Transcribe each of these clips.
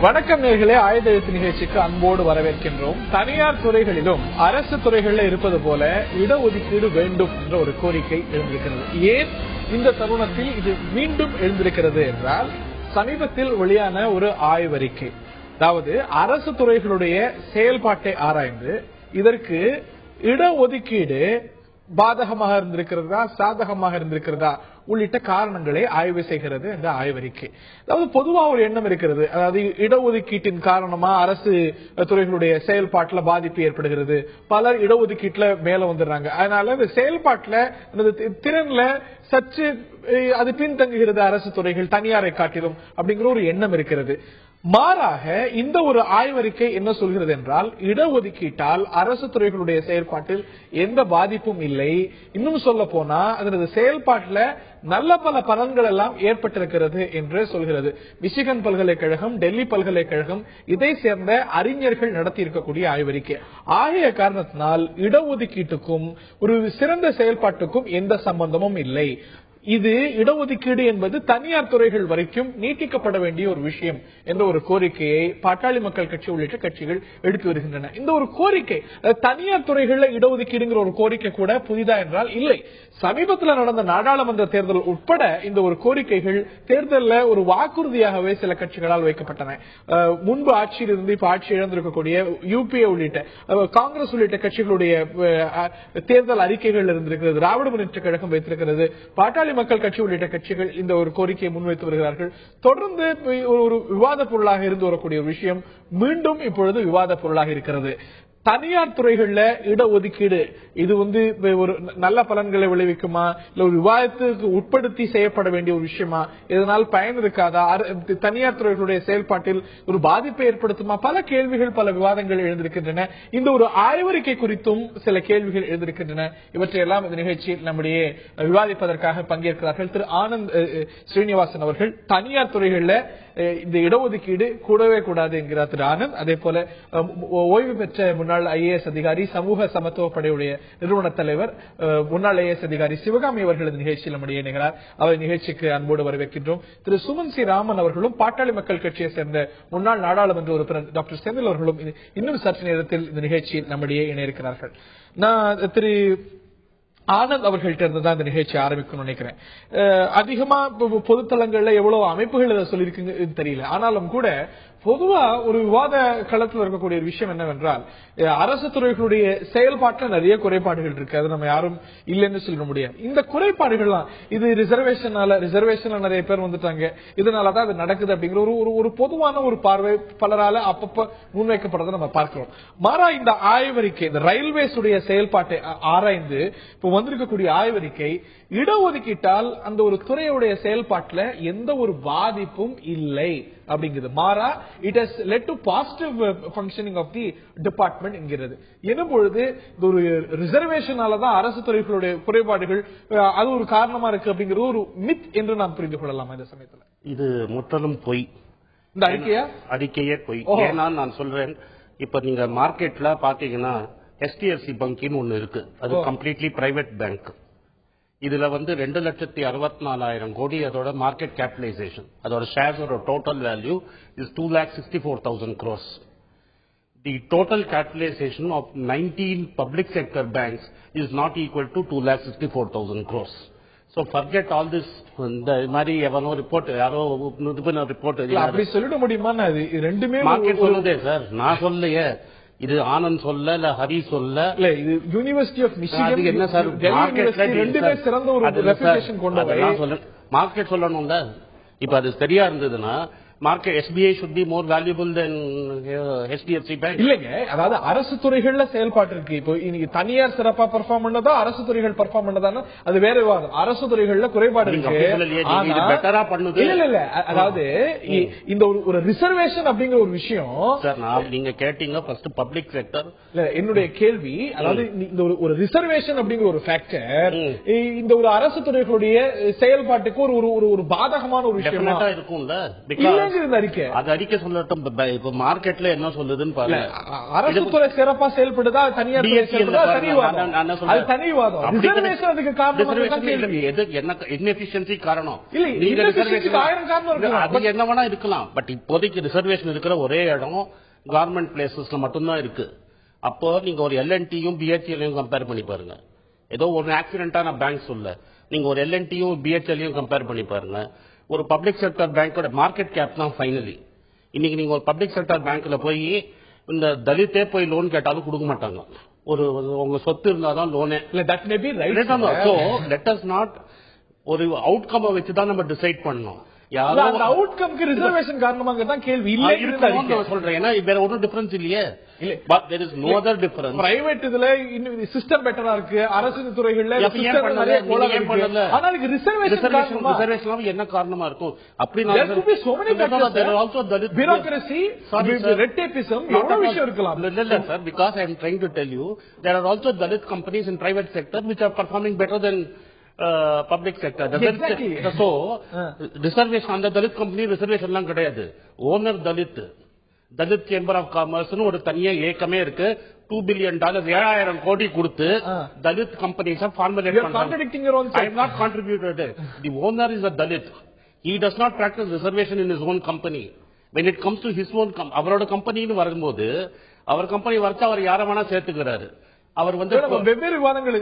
வணக்கம் நேயர்களே, ஆயுத எழுத்து நிகழ்ச்சிக்கு அன்போடு வரவேற்கின்றோம். தனியார் துறைகளிலும் அரசு துறைகளில் இருப்பது போல இடஒதுக்கீடு வேண்டும் என்ற ஒரு கோரிக்கை எழுந்திருக்கிறது. ஏன் இந்த தருணத்தில் இது மீண்டும் எழுந்திருக்கிறது என்றால், சமீபத்தில் வெளியான ஒரு ஆய்வறிக்கை, அதாவது அரசு துறைகளுடைய செயல்பாட்டை ஆராய்ந்து இதற்கு இடஒதுக்கீடு பாதகமாக இருந்திருக்கிறதா சாதகமாக இருந்திருக்கிறதா உள்ளிட்ட காரணங்களை ஆய்வு செய்கிறது இந்த ஆய்வறிக்கை. அதாவது பொதுவா ஒரு எண்ணம் இருக்கிறது, அதாவது இடஒதுக்கீட்டின் காரணமா அரசு துறைகளுடைய செயல்பாட்டுல பாதிப்பு ஏற்படுகிறது, பலர் இடஒதுக்கீட்டுல மேல வந்துடுறாங்க, அதனால இந்த செயல்பாட்டுல திறன்ல சற்று அது பின்தங்குகிறது அரசு துறைகள் தனியாரை காட்டிலும் அப்படிங்கிற ஒரு எண்ணம் இருக்கிறது. மாறாக இந்த ஒரு ஆய்வறிக்கை என்ன சொல்கிறது என்றால், இடஒதுக்கீட்டால் அரசு துறைகளுடைய செயல்பாட்டில் எந்த பாதிப்பும் இல்லை, இன்னும் சொல்ல போனா அதனது செயல்பாட்டில் நல்ல பல பலன்கள் எல்லாம் ஏற்பட்டிருக்கிறது என்று சொல்கிறது. மிச்சிகன் பல்கலைக்கழகம், டெல்லி பல்கலைக்கழகம், இதை சேர்ந்த அறிஞர்கள் நடத்தி இருக்கக்கூடிய ஆய்வறிக்கை. ஆகிய காரணத்தினால் இடஒதுக்கீட்டுக்கும் ஒரு சிறந்த செயல்பாட்டுக்கும் எந்த சம்பந்தமும் இல்லை. இது இடஒதுக்கீடு என்பது தனியார் துறைகள் வரைக்கும் நீட்டிக்கப்பட வேண்டிய ஒரு விஷயம் என்ற ஒரு கோரிக்கையை பாட்டாளி மக்கள் கட்சி உள்ளிட்ட கட்சிகள் எடுத்து வருகின்றன. இந்த ஒரு கோரிக்கை தனியார் துறைகளில் இடஒதுக்கீடுங்கிற ஒரு கோரிக்கை கூட புதிதா என்றால் இல்லை. சமீபத்தில் நடந்த நாடாளுமன்ற தேர்தல் உட்பட இந்த ஒரு கோரிக்கைகள் தேர்தலில் ஒரு வாக்குறுதியாகவே சில கட்சிகளால் வைக்கப்பட்டன. முன்பு ஆட்சியில் இருந்து இப்ப ஆட்சி இழந்திருக்கக்கூடிய யூபிஏ உள்ளிட்ட காங்கிரஸ் உள்ளிட்ட கட்சிகளுடைய தேர்தல் அறிக்கைகள் இருந்திருக்கிறது, திராவிட முன்னேற்ற கழகம் வைத்திருக்கிறது, பாட்டாளி மக்கள் கட்சி உள்ளிட்ட கட்சிகள் இந்த ஒரு கோரிக்கையை முன்வைத்து வருகிறார்கள். தொடர்ந்து ஒரு விவாத பொருளாக இருந்து வரக்கூடிய ஒரு விஷயம் மீண்டும் இப்பொழுது விவாத பொருளாக இருக்கிறது. தனியார் துறைகள்ல இடஒதுக்கீடு இது ஒரு நல்ல பலன்களை விளைவிக்குமா, இல்ல ஒரு விவாதத்துக்கு உட்படுத்தி செய்யப்பட வேண்டிய ஒரு விஷயமா, இதனால் பயன் இருக்காதா, தனியார் துறைகளுடைய செயல்பாட்டில் ஒரு பாதிப்பை ஏற்படுத்துமா, பல கேள்விகள் பல விவாதங்கள் எழுந்திருக்கின்றன. இந்த ஒரு ஆய்வறிக்கை குறித்தும் சில கேள்விகள் எழுந்திருக்கின்றன. இவற்றையெல்லாம் இந்த நிகழ்ச்சியில் நம்முடைய விவாதிப்பதற்காக பங்கேற்கிறார்கள் திரு ஆனந்த் ஸ்ரீனிவாசன் அவர்கள். தனியார் துறைகள்ல இந்த இடஒதுக்கீடு கூடவே கூடாது என்கிறார் திரு ஆனந்த். அதே போல ஓய்வு பெற்ற முன்னாள் IAS அதிகாரி, சமூக சமத்துவ படையுடைய நிறுவன தலைவர், முன்னாள் IAS அதிகாரி சிவகாமி அவர்கள் இந்த நிகழ்ச்சியில் நம்முடைய இணைகிறார். அவர் நிகழ்ச்சிக்கு அன்போடு வரவேற்கின்றோம். திரு சுமன் சி ராமன் அவர்களும் பாட்டாளி மக்கள் கட்சியை சேர்ந்த முன்னாள் நாடாளுமன்ற உறுப்பினர் டாக்டர் செந்தில் அவர்களும் இன்னும் சற்று நேரத்தில் இந்த நிகழ்ச்சியில் நம்முடைய இணையிருக்கிறார்கள். நான் திரு ஆனந்த் அவர்கள்ட்ட இருந்து தான் இந்த நிகழ்ச்சி ஆரம்பிக்கணும்னு நினைக்கிறேன். அதிகமா பொதுத்தளங்கள்ல எவ்வளவு அமைப்புகள் இதை சொல்லியிருக்குன்னு தெரியல, ஆனாலும் கூட பொதுவா ஒரு விவாத களத்தில் இருக்கக்கூடிய ஒரு விஷயம் என்னவென்றால், அரசு துறைகளுடைய செயல்பாட்டில் நிறைய குறைபாடுகள் இருக்கு, அது நம்ம யாரும் இல்லைன்னு சொல்ல முடியாது. இந்த குறைபாடுகள்லாம் இது ரிசர்வேஷன்ல நிறைய பேர் வந்துட்டாங்க, இதனாலதான் அது நடக்குது அப்படிங்கிற ஒரு பொதுவான ஒரு பார்வை பலரால அப்பப்ப முன்வைக்கப்படுறதை நம்ம பார்க்கிறோம். மாறா இந்த ஆய்வறிக்கை, இந்த ரயில்வேஸ் உடைய செயல்பாட்டை ஆராய்ந்து இப்ப வந்திருக்கக்கூடிய ஆய்வறிக்கை, இடஒதுக்கீட்டால் அந்த ஒரு துறையுடைய செயல்பாட்டில் எந்த ஒரு பாதிப்பும் இல்லை அப்படிங்கிறது. மாறா it has led to positive functioning of the department என்கிறது. எனும் பொழுது இது ஒரு ரிசர்வேஷனாலதான் அரசு துறைகளுடைய குறைபாடுகள் அது ஒரு காரணமா இருக்கு அப்படிங்கிறது ஒரு மித் என்று நாம் புரிந்து கொள்ளலாம். இந்த சமயத்தில் இது முற்றிலும் பொய். இந்த அறிக்கையே பொய். ஏன்னா நான் சொல்றேன், இப்ப நீங்க மார்க்கெட்ல பாத்தீங்கன்னா HDFC பங்கின்னு ஒண்ணு இருக்கு, அது கம்ப்ளீட்லி பிரைவேட் பேங்க். இதுல 2,64,000 கோடி அதோட மார்க்கெட் கேபிடலைசேஷன், அதோட ஷேர்ஸோட total value is 2,64,000 crores. The total capitalization of 19 public sector banks is not equal to 2,64,000 crores. So forget all this. இந்த மாதிரி எவனோ ரிப்போர்ட், யாரோ ரிப்போர்ட் அப்படி சொல்லிட முடியுமா? ரெண்டுமே மார்க்கெட் சொல்லுதே சார், நான் சொல்லலையே. இது ஆனந்த் சொல்ல, இல்ல ஹரி சொல்ல, இல்ல இது யூனிவர்சிட்டி ஆஃப் மிச்சிகன். என்ன சார் ரெண்டுமே சிறந்த ஒரு ரெப்யூட்டேஷன் கொண்டது. மார்க்கெட் சொல்லணும்ல. இப்ப அது சரியா இருந்ததுன்னா market SBI should be more valuable than HDFC Bank. இல்லங்க, அதாவது அரசு துறைகள்ல செயல்பாட்டு இருக்கு. இப்போ இன்னைக்கு தனியார் சிறப்பா பெர்ஃபார்ம் பண்ணதா அரசு துறைகள் பெர்ஃபார்ம் பண்ணதானா அது வேற விவாதம். அரசு துறைகள்ல குறைபாடு இருக்கு. இல்ல அதாவது இந்த ஒரு ரிசர்வேஷன் அப்படிங்கிற ஒரு விஷயம் சார், நீங்க கேட்டீங்க ஃபர்ஸ்ட் பப்ளிக் செக்டர். என்னுடைய கேள்வி, அதாவது இந்த ஒரு ரிசர்வேஷன் அப்படிங்கிற ஒரு ஃபேக்டர் இந்த ஒரு அரசு துறைகளுடைய செயல்பாட்டுக்கு ஒரு பாதகமான ஒரு விஷயம் இருக்கும்ல. என்னங்க இந்த அறிக்கை? அது அறிக்கை சொல்லட்டும். இப்ப மார்க்கெட்ல என்ன சொல்லுதுன்னு பாருங்க. அரசு துறை சிறப்பா செயல்படுதா, தனியார் தனிவாதம். ரிசர்வேஷன் அதுக்கு காரணம் எது என்ன இன்எஃபிஷியன்சி காரணம் இல்ல. அது என்ன வேணா இருக்கலாம். பட் இப்போதைக்கு ரிசர்வேஷன் இருக்கிற ஒரே இடம் கவர்மெண்ட் பிளேசஸ்ல மட்டும்தான் இருக்கு. அப்போ நீங்க ஒரு எல்என்டியும் பிஹெச்எல்லையும் கம்பேர் பண்ணி பாருங்க. ஏதோ ஒரு ஆக்சிடென்டா நான் பேங்க் சொல்ல, நீங்க ஒரு எல்என்டியும் பிஹெச்எல்லையும் கம்பேர் பண்ணி பாருங்க. ஒரு பப்ளிக் செக்டர் பேங்கோட மார்க்கெட் கேப் தான் ஃபைனலி. இன்னைக்கு நீங்க ஒரு பப்ளிக் செக்டர் பேங்க்ல போய் இந்த தலித்தே போய் லோன் கேட்டாலும் கொடுக்க மாட்டாங்க. ஒரு உங்க சொத்து இருந்தாதான் லோனே. லெட் அஸ் நாட் ஒரு அவுட்கம் வச்சுதான் நம்ம டிசைட் பண்ணோம். ரிசர்வேஷன் காரணமாக தான் கேள்வி இல்லை சொல்றேன். ஏன்னா வேற ஒன்றும் டிஃபரன்ஸ் இல்லையே. பிரைவேட் இதுல சிஸ்டம் பெட்டரா இருக்கு, அரசு துறைகள்ல ரிசர்வேஷன் என்ன காரணமா இருக்கும்? bureaucracy, red tapeism, எவ்வளவு விஷயம் இருக்கலாம். இல்ல sir, because I am trying to tell you there are also Dalit companies in private sector which are performing better than public sector. Exactly. So reservation அந்த Dalit company reservation எல்லாம் கிடையாது. Owner Dalit Chamber of Commerce ஒரு தனியா ஏக்கமே இருக்கு. $2 billion 7,000 கோடி கொடுத்து Dalit companies formulate பண்றாங்க. I have not contributed. The owner is a Dalit. He does not practice reservation in his own company. When it comes to his own அவரோட கம்பெனின்னு வரும்போது our company வரைச்சு அவர் யார வேணா சேர்த்துக்கிறாரு. அவர் வெவ்வேறு விவாதங்கள்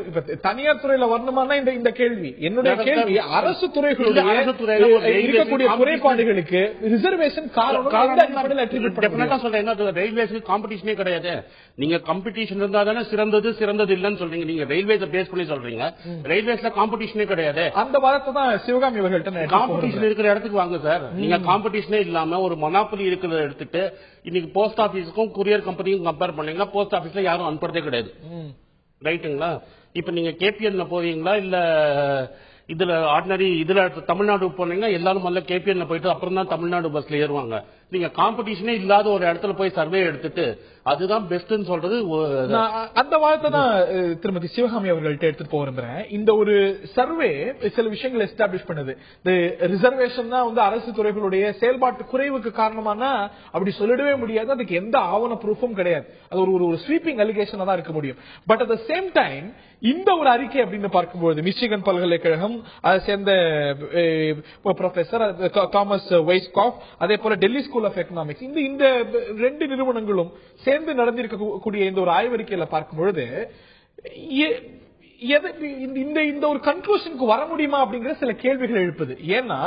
தனியார் துறையில வரணுமானா இந்த கேள்வி. என்னுடைய கேள்வி அரசு துறைகளுடைய இருக்கக்கூடிய குறைபாடுகளுக்கு ரிசர்வேஷன் காரணம் சொல்றேன். ரயில்வேஸ்க்கு காம்படிஷனே கிடையாது. நீங்க காம்படிஷன் இருந்தா தானே சிறந்தது இல்லன்னு சொல்றீங்க. நீங்க ரயில்வேஸ் பேஸ் பண்ணி சொல்றீங்க. ரயில்வேஸ்ல காம்படிஷனே கிடையாது. அந்த வாதத்தை தான் சிவகாமி அவர்கள்ட்ட காம்படிஷன் இருக்கிற இடத்துக்கு வாங்க சார். நீங்க காம்படிஷனே இல்லாம ஒரு மொனாப்பலி இருக்கிறத எடுத்துட்டு இன்னைக்கு போஸ்ட் ஆபீஸுக்கும் குரியர் கம்பெனிக்கும் கம்பேர் பண்ணீங்கன்னா போஸ்ட் ஆபீஸ்ல யாரும் அனுப்புறதே கிடையாது. ரைட்டுங்களா? இப்ப நீங்க கேபிஎன்ல போவீங்களா இல்ல இதுல ஆர்டினரி இதுல தமிழ்நாடு போனீங்கன்னா எல்லாரும் முதல்ல கேபிஎன்ல போயிட்டு அப்புறம் தான் தமிழ்நாடு பஸ்ல ஏறுவாங்க. நீங்க காம்படிஷனே இல்லாத ஒரு இடத்துல போய் சர்வே எடுத்துட்டு அதுதான் பெஸ்ட்னு சொல்றது. அந்த வார்த்தை தான் திருமதி சிவகாமி அவர்கள்ட்ட எடுத்துட்டு போக விரும்புறேன். இந்த ஒரு சர்வே சில விஷயங்களை எஸ்டாப்ளிஷ் பண்ணுது. இந்த ரிசர்வேஷன் தான் அரசு துறைகளுடைய செயல்பாட்டு குறைவுக்கு காரணமானா அப்படி சொல்லிடவே முடியாது. அதுக்கு எந்த ஆவண ப்ரூஃபும் கிடையாது. அது ஒரு ஸ்வீப்பிங் அலிகேஷனா தான் இருக்க முடியும். But at the same time இந்த ஒரு அறிக்கை அப்படின்னு பார்க்கும்போது மிச்சிகன் பல்கலைக்கழகம் அதை சேர்ந்த ப்ரொஃபசர் தாமஸ் வைஸ்காஃப், அதே போல டெல்லி ஸ்கூல் ஆஃப் எக்கனாமிக்ஸ், இந்த ரெண்டு நிறுவனங்களும் சேர்ந்து நடந்திருக்கக்கூடிய இந்த ஒரு ஆய்வறிக்கையில பார்க்கும்பொழுது இந்த ஒரு கன்க்ளூஷனுக்கு வர முடியுமா அப்படிங்கிற சில கேள்விகள் எழுப்புது. ஏன்னா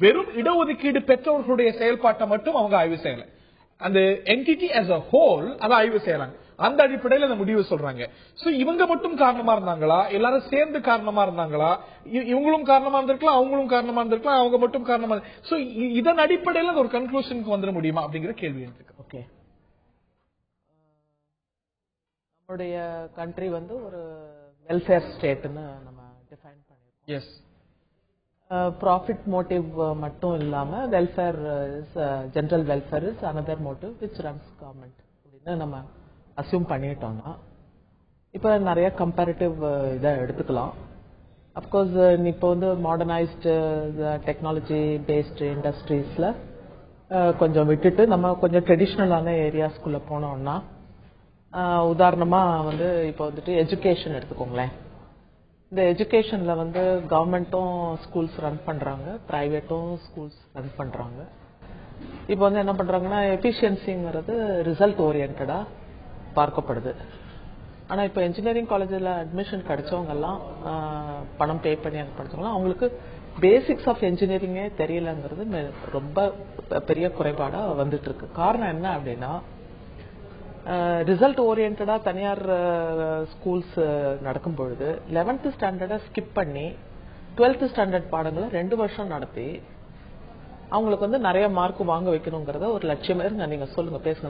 வெறும் இடஒதுக்கீடு பெற்றவர்களுடைய செயல்பாட்டை மட்டும் அவங்க ஆய்வு செய்யல. அந்த என்டிட்டி ஆஸ் அ ஹோல் அதை ஆய்வு செய்யறாங்க. அந்த அடிப்படையில் அந்த முடிவு சொல்றாங்க. சோ இவங்க மட்டும் காரணமா இருந்தாங்களா, எல்லாரும் சேர்ந்து காரணமா இருந்தாங்களா, இவங்களும் காரணமா இருந்திருக்கலாம், அவங்களும் காரணமா இருந்திருக்கலாம், அவங்க மட்டும் காரணமா. சோ இதன் அடிப்படையில் ஒரு கன்க்ளூஷனுக்கு வந்துட முடியுமா அப்படிங்கிற கேள்வி இருக்கு. ஓகே, நம்மளுடைய கண்ட்ரி ஒரு வெல்ஃபேர் ஸ்டேட்னு நம்ம டிஃபைன் பண்ணிருக்கோம். எஸ், ப்ராஃபிட் மோட்டிவ் மட்டும் இல்லாம welfare is general welfare is another motive which runs government அப்படின்னு நம்ம அசியூம் பண்ணிட்டோம்னா இப்போ நிறைய கம்பேரிட்டிவ் இதை எடுத்துக்கலாம். அப்கோர்ஸ் இப்போ மாடர்னைஸ்டு டெக்னாலஜி பேஸ்டு இண்டஸ்ட்ரீஸ்ல கொஞ்சம் விட்டுட்டு நம்ம கொஞ்சம் ட்ரெடிஷ்னலான ஏரியாஸ்குள்ள போனோம்னா உதாரணமா இப்போ எஜுகேஷன் எடுத்துக்கோங்களேன். இந்த எஜுகேஷன்ல கவர்மெண்ட்டும் ஸ்கூல்ஸ் ரன் பண்றாங்க, பிரைவேட்டும் ஸ்கூல்ஸ் ரன் பண்றாங்க. இப்போ என்ன பண்றாங்கன்னா எஃபிஷியன்சிங்கிறது ரிசல்ட் ஓரியன்டா பார்க்கப்படுது. ஆனா இப்ப இன்ஜினியரிங் காலேஜில் அட்மிஷன் கிடைச்சவங்க எல்லாம் பணம் பே பண்ணி அங்க படிச்சவங்க அவங்களுக்கு பேசிக்ஸ் ஆஃப் என்ஜினியரிங்கே தெரியலங்கிறது ரொம்ப பெரிய குறைபாடா வந்துட்டு இருக்கு. காரணம் என்ன அப்படின்னா ரிசல்ட் ஓரியன்டா தனியார் ஸ்கூல்ஸ் நடக்கும் பொழுது 11th ஸ்டாண்டர்டை ஸ்கிப் பண்ணி 12th ஸ்டாண்டர்ட் பாடங்களை 2 வருஷம் நடத்தி அவங்களுக்கு நிறைய மார்க் வாங்க வைக்கணுங்கிறத ஒரு லட்சியமா இருங்க. நீங்க சொல்லுங்க, பேசுங்க.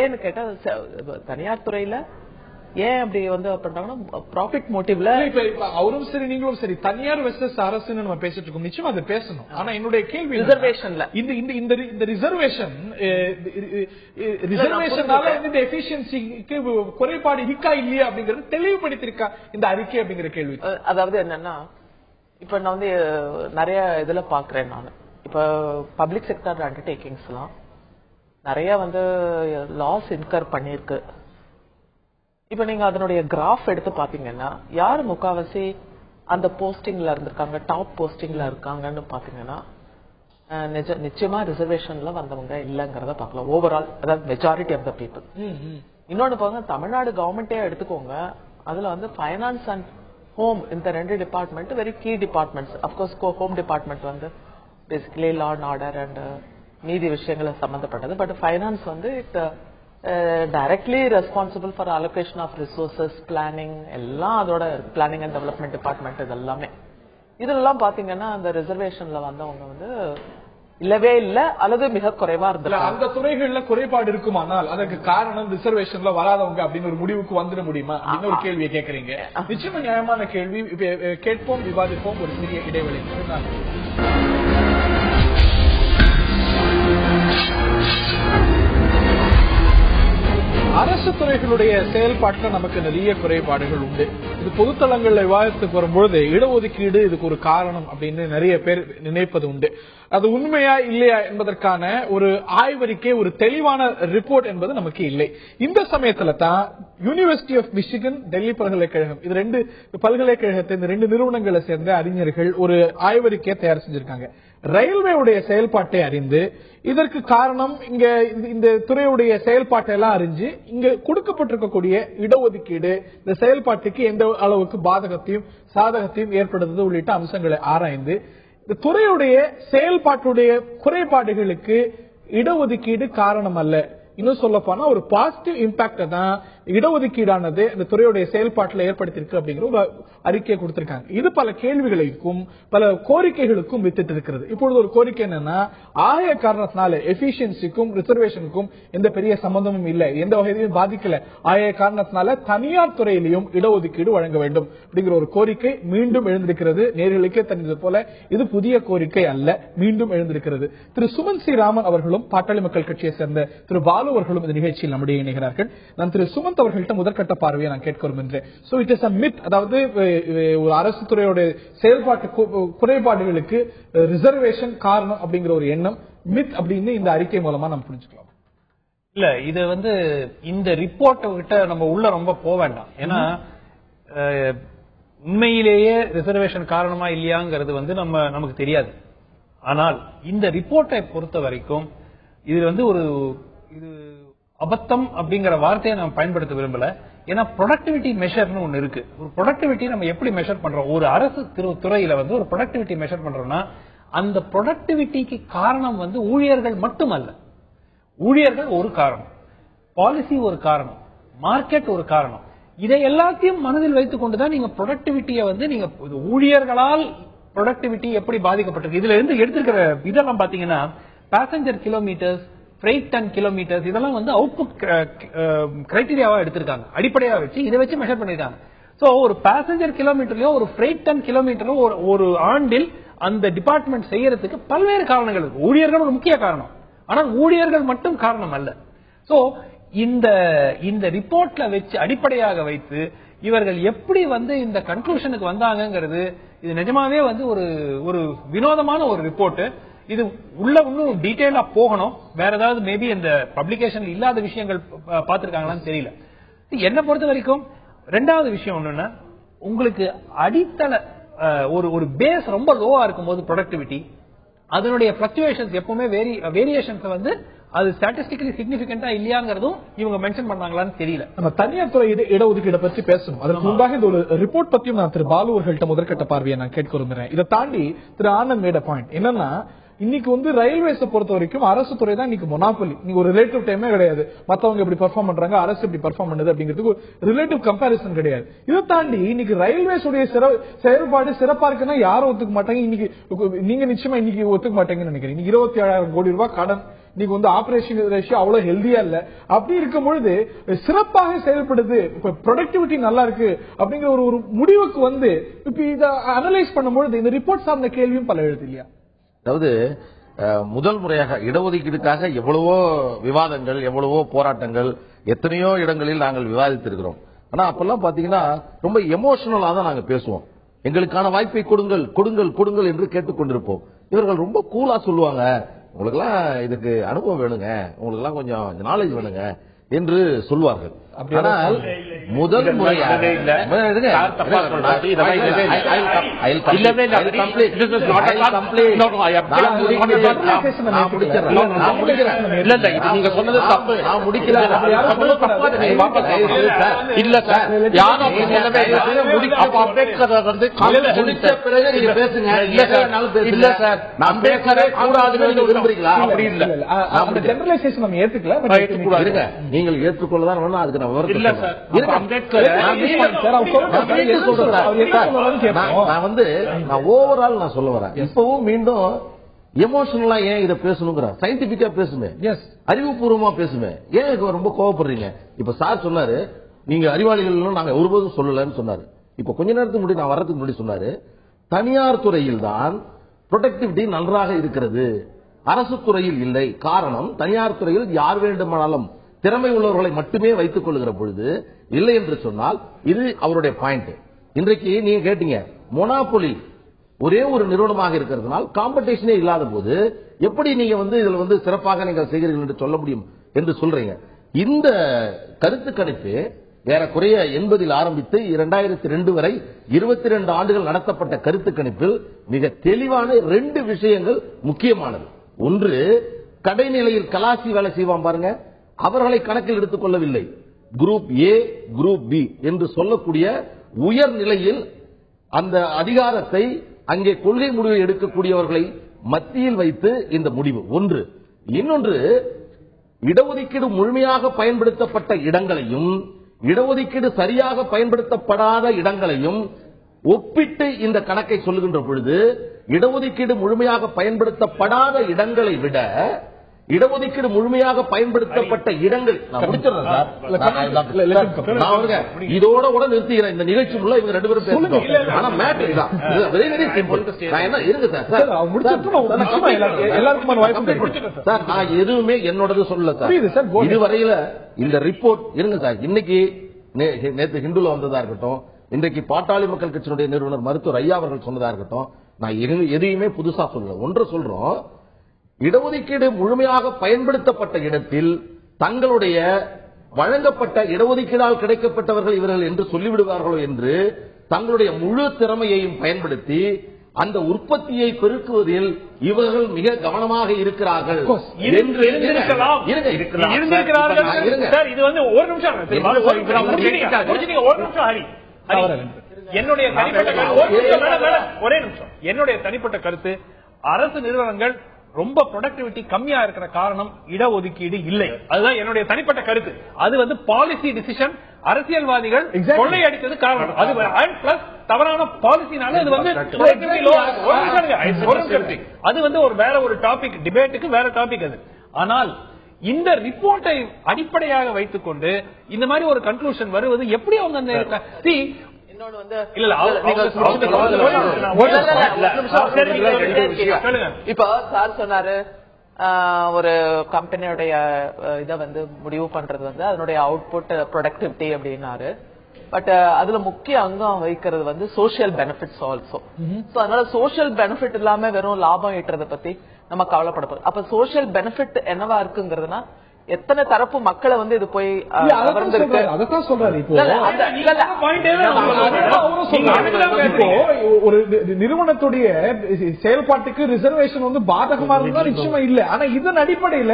ஏன்னு கேட்டா தனியார் துறையில ஏன் அப்படி பண்றாங்கன்னா ப்ராஃபிட் மோட்டிவ்ல அவரும் சரி நீங்களும் சரி தனியார் வெர்சஸ் அரசுன்னு நம்ம பேசிட்டு இருக்கோம். நிச்சயமா அதை பேசணும். ஆனா என்னுடைய கேள்வி ரிசர்வேஷன்ல இந்த ரிசர்வேஷனால இந்த எஃபிஷியன்சிக்கு குறைபாடு இருக்கா இல்லையா அப்படிங்கறது தெளிவுபடுத்திருக்கா இந்த அறிக்கை அப்படிங்கிற கேள்வி. அதாவது என்னன்னா இப்ப நான் நிறைய இதுல பாக்குறேன். நான் இப்போ பப்ளிக் செக்டர் அண்டர்டேக்கிங்ஸ்லாம் நிறைய வந்து லாஸ் இன்கர் பண்ணிருக்கு. இப்ப நீங்க அதனுடைய கிராஃப் எடுத்து பாத்தீங்கன்னா யாரு முக்காவாசி அந்த போஸ்டிங்ல இருந்திருக்காங்க, டாப் போஸ்டிங்ல இருக்காங்கன்னு பாத்தீங்கன்னா நிச்சயமா ரிசர்வேஷன்ல வந்தவங்க இல்லங்கிறத பாக்கலாம். ஓவரால் அதாவது மெஜாரிட்டி ஆஃப் த பீப்புள். இன்னொன்னு பாருங்க, தமிழ்நாடு கவர்மெண்டே எடுத்துக்கோங்க, அதுல வந்து ஃபைனான்ஸ் அண்ட் ஹோம் இந்த 2 department very key departments. Of course home department வந்து basically law and order and மீதி விஷயங்களை சம்பந்தப்பட்டது. பட் ஃபைனான்ஸ் வந்து it directly responsible for allocation of resources, planning எல்லாம் அதோட பிளானிங் அண்ட் டெவலப்மெண்ட் டிபார்ட்மெண்ட் இது எல்லாமே. இதெல்லாம் பாத்தீங்கன்னா அந்த ரிசர்வேஷன்ல வந்தவங்க வந்து இல்லவே இல்ல அல்லது மிக குறைவா இருந்தது. அந்த துறைகள்ல குறைபாடு இருக்குமானால் அதற்கு காரணம் ரிசர்வேஷன்ல வராதவங்க அப்படின்னு ஒரு முடிவுக்கு வந்துட முடியுமா அப்படின்னு ஒரு கேள்வியை கேட்கறீங்க. நிச்சயமா நியாயமான கேள்வி. கேட்போம், விவாதிப்போம், ஒரு சிறிய இடைவெளி. அரசு துறைகளுடைய செயல்பாட்டில் நமக்கு நிறைய குறைபாடுகள் உண்டு. இது பொதுத்தளங்கள்ல விவாதத்துக்கு வரும்பொழுது இடஒதுக்கீடு இதுக்கு ஒரு காரணம் அப்படின்னு நிறைய பேர் நினைப்பது உண்டு. அது உண்மையா இல்லையா என்பதற்கான ஒரு ஆய்வறிக்கை, ஒரு தெளிவான ரிப்போர்ட் என்பது நமக்கு இல்லை. இந்த சமயத்துல தான் யூனிவர்சிட்டி ஆஃப் மிச்சிகன், டெல்லி பல்கலைக்கழகம், இது 2 பல்கலைக்கழகத்தை, இந்த 2 நிறுவனங்களை சேர்ந்த அறிஞர்கள் ஒரு ஆய்வறிக்கையை தயார் செஞ்சிருக்காங்க. ரயில்வேவுடைய செயல்பாட்டை அறிந்து இதற்கு காரணம் இங்க இந்த துறையுடைய செயல்பாட்டை எல்லாம் அறிஞ்சு இங்க கொடுக்கப்பட்டிருக்கக்கூடிய இடஒதுக்கீடு இந்த செயல்பாட்டுக்கு எந்த அளவுக்கு பாதகத்தையும் சாதகத்தையும் ஏற்படுத்துவது உள்ளிட்ட அம்சங்களை ஆராய்ந்து இந்த துறையுடைய செயல்பாட்டுடைய குறைபாடுகளுக்கு இடஒதுக்கீடு காரணம் அல்ல, இன்னும் சொல்ல போனா ஒரு பாசிட்டிவ் இம்பாக்ட் தான் இடஒதுக்கீடானது இந்த துறையுடைய செயல்பாட்டில் ஏற்படுத்தியிருக்கு அப்படிங்கிற ஒரு அறிக்கையை கொடுத்திருக்காங்க. இது பல கேள்விகளுக்கும் பல கோரிக்கைகளுக்கும் வித்திட்டு இருக்கிறது. இப்பொழுது ஒரு கோரிக்கை என்னன்னா, ஆய காரணத்தினால எபிஷியன்சிக்கும் ரிசர்வேஷனுக்கும் எந்த பெரிய சம்பந்தமும் இல்லை, எந்த வகையிலும் பாதிக்கல, ஆய காரணத்தினால தனியார் துறையிலையும் இடஒதுக்கீடு வழங்க வேண்டும் அப்படிங்கிற ஒரு கோரிக்கை மீண்டும் எழுந்திருக்கிறது. நேர்களுக்கே தெரிந்தது போல இது புதிய கோரிக்கை அல்ல, மீண்டும் எழுந்திருக்கிறது. திரு சுமன் சி ராமன் அவர்களும் பாட்டாளி மக்கள் கட்சியை சேர்ந்த திரு பாலு அவர்களும் இந்த நிகழ்ச்சியில் நம்முடைய இணைகிறார்கள். நான் திரு சுமந்த் அவர்கள்ட்ட முதற்கட்ட பார்வையை நான் கேட்க விரும்புகிறேன். So it is a myth, அதாவது ஒரு அரசு துறையோட செயல்பாட்டு குறைபாடுகளுக்கு ரிசர்வேஷன் காரணம் அப்படிங்கிற ஒரு எண்ணம் மித் அப்படின்னு இந்த அறிக்கை மூலமா நம்ம புரிஞ்சுக்கலாம். இல்ல, இது வந்து இந்த ரிப்போர்ட் கிட்ட நம்ம உள்ள ரொம்ப போக வேண்டாம். ஏன்னா உண்மையிலேயே ரிசர்வேஷன் காரணமா இல்லையாங்கிறது வந்து நமக்கு தெரியாது. ஆனால் இந்த ரிப்போர்ட்டை பொறுத்த வரைக்கும் இது வந்து இது அபத்தம் அப்படிங்கிற வார்த்தையை நம்ம பயன்படுத்த விரும்பல. ஏன்னா ப்ரொடக்டிவிட்டி மெஷர்னு ஒண்ணு இருக்கு. ஒரு ப்ரொடக்டிவிட்டி நம்ம எப்படி மெஷர் பண்றோம், ஒரு அரசு துறையில வந்து ஒரு ப்ரொடக்டிவிட்டி மெஷர் பண்றோம்னா அந்த ப்ரொடக்டிவிட்டிக்கு காரணம் வந்து ஊழியர்கள் மட்டுமல்ல. ஊழியர்கள் ஒரு காரணம், பாலிசி ஒரு காரணம், மார்க்கெட் ஒரு காரணம். இதை எல்லாத்தையும் மனதில் வைத்துக் கொண்டுதான் நீங்க ப்ரொடக்டிவிட்டியை வந்து நீங்க ஊழியர்களால் ப்ரொடக்டிவிட்டி எப்படி பாதிக்கப்பட்டிருக்கு இதுல இருந்து எடுத்திருக்கிற இதெல்லாம் பாத்தீங்கன்னா passenger kilometres, freight tonne kilometres, இதெல்லாம் வந்து அவுட்புட் கிரைட்டீரியாவா எடுத்திருக்காங்க, அடிப்படையா வச்சு இதை வச்சு மெஷர் பண்ணிருக்காங்க. சோ ஒரு பேசஞ்சர் கிலோமீட்டர்லயோ ஒரு ஃப்ரைட் டன் கிலோமீட்டரோ ஒரு ஆண்டில் அந்த டிபார்ட்மெண்ட் செய்யறதுக்கு பல்வேறு காரணங்கள் இருக்கு. ஊழியர்கள் ஒரு முக்கிய காரணம், ஆனால் ஊழியர்கள் மட்டும் காரணம் அல்ல. சோ இந்த ரிப்போர்ட்ல வச்சு அடிப்படையாக வைத்து இவர்கள் எப்படி வந்து இந்த கன்க்ளூஷனுக்கு வந்தாங்கிறது இது நிஜமாவே வந்து ஒரு வினோதமான ஒரு ரிப்போர்ட். இது உள்ள இன்னும் டீடைலா போகணும். வேற ஏதாவது மேபி இந்த பப்ளிகேஷன் இல்லாத விஷயங்கள் பார்த்திருக்காங்களான்னு தெரியல. என்ன பொறுத்த வரைக்கும் ரெண்டாவது விஷயம் ஒண்ணுன்னா, உங்களுக்கு அடித்தள ஒரு பேஸ் ரொம்ப லோவா இருக்கும் போது ப்ரொடக்டிவிட்டி அதனுடைய பிளக்சுவேஷன்ஸ் எப்பவுமே வேரியேஷன்ஸ் வந்து அது ஸ்டாட்டிஸ்டிக்கலி சிக்னிபிகண்டா இல்லையாங்கிறதும் இவங்க மென்ஷன் பண்ணாங்களான்னு தெரியல. நம்ம தனியார் துறை இடஒதுக்கீடு பற்றி பேசணும். அதற்கு முன்பாக இந்த ஒரு ரிப்போர்ட் பத்தியும் நான் திரு பாலு அவர்கள்ட்ட முதற்கட்ட பார்வையை நான் கேட்க விரும்புறேன். இதை தாண்டி திரு ஆனந்த் மேட் பாயிண்ட் என்னன்னா, இன்னைக்கு வந்து ரயில்வேஸை பொறுத்த வரைக்கும் அரசு துறை தான் இன்னைக்கு மொனாபலி. நீங்க ஒரு ரிலேட்டிவ் டைமே கிடையாது, மத்தவங்க எப்படி பெர்ஃபார்ம் பண்றாங்க, அரசு எப்படி பெர்ஃபார்ம் பண்ணுது அப்படிங்கிறதுக்கு ரிலேட்டிவ் கம்பாரிசன் கிடையாது. இதை தாண்டி இன்னைக்கு ரயில்வேஸ் உடைய செயல்பாடு சிறப்பா இருக்குன்னா யாரும் ஒத்துக்க மாட்டாங்க. இன்னைக்கு நீங்க நிச்சயமா இன்னைக்கு ஒத்துக்க மாட்டீங்கன்னு நினைக்கிறேன். இன்னைக்கு 27,000 கோடி ரூபாய் கடன், இன்னைக்கு வந்து ஆபரேஷன் ரேஷியோ அவ்வளவு ஹெல்தியா இல்ல. அப்படி இருக்கும் பொழுது சிறப்பாக செயல்படுது, இப்ப ப்ரொடக்டிவிட்டி நல்லா இருக்கு அப்படிங்கிற ஒரு முடிவுக்கு வந்து இப்ப இதை அனலைஸ் பண்ணும்பொழுது இந்த ரிப்போர்ட் சார்ந்த கேள்வியும் பல எழுது இல்லையா? அதாவது முதல் முறையாக இடஒதுக்கீடுக்காக எவ்வளவோ விவாதங்கள், எவ்வளவோ போராட்டங்கள், எத்தனையோ இடங்களில் நாங்கள் விவாதித்திருக்கிறோம். ஆனா அப்பெல்லாம் பாத்தீங்கன்னா ரொம்ப எமோஷனலா தான் நாங்க பேசுவோம். எங்களுக்கான வாய்ப்பை கொடுங்கள் கொடுங்கள் கொடுங்கள் என்று கேட்டுக்கொண்டிருப்போம். இவர்கள் ரொம்ப கூலா சொல்லுவாங்க, உங்களுக்கெல்லாம் இதுக்கு அனுபவம் வேணுங்க, உங்களுக்கெல்லாம் கொஞ்சம் நாலேஜ் வேணுங்க என்று சொல்வார்கள். ஆனால் முதல் முறையாக நீங்கள் ஏற்றுக்கொள்ளதான் அதுக்கு நான் ஓவரால் நான் சொல்ல வரேன். இப்பவும் மீண்டும் எமோஷனலா ஏன் இதை பேசணுங்கிற, சயின்டிபிக்கா பேசுமே, அறிவுபூர்வமா பேசுமே, ஏன் ரொம்ப கோவப்படுறீங்க? இப்ப சார் சொன்னாரு நீங்க அறிவாளிகள் நாங்க ஒருபோதும் சொல்லலன்னு சொன்னாரு. இப்ப கொஞ்ச நேரத்துக்கு முன்னாடி நான் வர்றதுக்கு முன்னாடி சொன்னாரு தனியார் துறையில் தான் ப்ரொடக்டிவிட்டி நன்றாக இருக்கிறது, அரசு துறையில் இல்லை. காரணம், தனியார் துறையில் யார் வேண்டுமானாலும் திறமை உள்ளவர்களை மட்டுமே வைத்துக் கொள்ளுகிற பொழுது இல்லை என்று சொன்னால் இது அவருடைய பாயிண்ட். இன்றைக்கு நீங்க கேட்டீங்க மொனாபொலி ஒரே ஒரு நிறுவனமாக இருக்கிறதுனால் காம்படிஷனே இல்லாத போது எப்படி நீங்க இதுல சிறப்பாக நீங்கள் செய்கிறீர்கள் என்று சொல்ல முடியும் என்று சொல்றீங்க. இந்த கருத்து கணிப்பு ஏறக்குறைய 80 ஆரம்பித்து 2002 வரை 22 ஆண்டுகள் நடத்தப்பட்ட கருத்து கணிப்பில் மிக தெளிவான 2 விஷயங்கள் முக்கியமானது. ஒன்று, கடைநிலையில் கலாசி வேலை செய்வான் பாருங்க, அவர்களை கணக்கில் எடுத்துக் கொள்ளவில்லை. குரூப் ஏ, குரூப் பி என்று சொல்லக்கூடிய உயர் நிலையில் அந்த அதிகாரத்தை அங்கே கொள்கை முடிவை எடுக்கக்கூடியவர்களை மத்தியில் வைத்து இந்த முடிவு ஒன்று. இன்னொன்று, இடஒதுக்கீடு முழுமையாக பயன்படுத்தப்பட்ட இடங்களையும் இடஒதுக்கீடு சரியாக பயன்படுத்தப்படாத இடங்களையும் ஒப்பிட்டு இந்த கணக்கை சொல்லுகின்ற பொழுது இடஒதுக்கீடு முழுமையாக பயன்படுத்தப்படாத இடங்களை விட இடஒதுக்கீடு முழுமையாக பயன்படுத்தப்பட்ட இடங்கள் இதோட கூட நிறுத்துகிறேன். இந்த நிகழ்ச்சி உள்ள இவங்க 2 பேரும் பேசுறோம். ஆனா மேட்டர் இதான், வெரி வெரி சிம்பிள். நான் என்ன இருக்கு சார், நான் எதுவுமே என்னோடது சொல்லல சார். இதுவரையில இந்த ரிப்போர்ட் இருங்க சார். இன்னைக்கு நேற்று ஹிந்துல வந்ததா இருக்கட்டும், இன்றைக்கு பாட்டாளி மக்கள் கட்சியினுடைய நிறுவனர் மருத்துவர் ஐயா அவர்கள் சொன்னதா இருக்கட்டும், நான் எதையுமே புதுசா சொல்லல. ஒன்று சொல்றோம், இடஒதுக்கீடு முழுமையாக பயன்படுத்தப்பட்ட இடத்தில் தங்களுடைய வழங்கப்பட்ட இடஒதுக்கீடால் கிடைக்கப்பட்டவர்கள் இவர்கள் என்று சொல்லிவிடுவார்களோ என்று தங்களுடைய முழு திறமையையும் பயன்படுத்தி அந்த உற்பத்தியை பெருக்குவதில் இவர்கள் மிக கவனமாக இருக்கிறார்கள் என்று என்னுடைய தனிப்பட்ட கருத்து, அரசு நிறுவனங்கள் ரொம்ப ப்ரொடக்டிவிட்டி கம்மியா இருக்கிற காரணம் இடஒதுக்கீடு இல்லை. அதுதான் என்னுடைய தனிப்பட்ட கருத்து. அது பாலிசி டிசிஷன், அரசியல்வாதிகள் கொள்ளையடித்தது காரணம். அது பிளஸ் தவறான பாலிசினால அது ஒரு வேற ஒரு டாபிக், டிபேட்டுக்கு வேற டாபிக் அது. ஆனால் இந்த ரிப்போர்ட்டை அடிப்படையாக வைத்துக் கொண்டு இந்த மாதிரி ஒரு கன்க்ளூஷன் வருவது எப்படி அவங்க அந்த இப்ப சார் சொன்னாரு ஒரு கம்பெனியோடைய இதை முடிவு பண்றது அதனுடைய அவுட்புட் ப்ரொடக்டிவிட்டி அப்படின்னாரு. பட் அதுல முக்கிய அங்கம் வைக்கிறது சோசியல் பெனிஃபிட்ஸ் ஆல்சோ. அதனால சோசியல் பெனிஃபிட் இல்லாம வெறும் லாபம் ஈட்டுறத பத்தி நம்ம கவலைப்பட. அப்ப சோசியல் பெனிஃபிட் என்னவா இருக்குங்கிறதுனா எத்தனை தரப்பு மக்களை இது போய் ஒரு நிறுவனத்துடைய செயல்பாட்டுக்கு ரிசர்வேஷன் பாதகமா இருந்தா நிச்சயமா இல்ல. ஆனா இதன் அடிப்படையில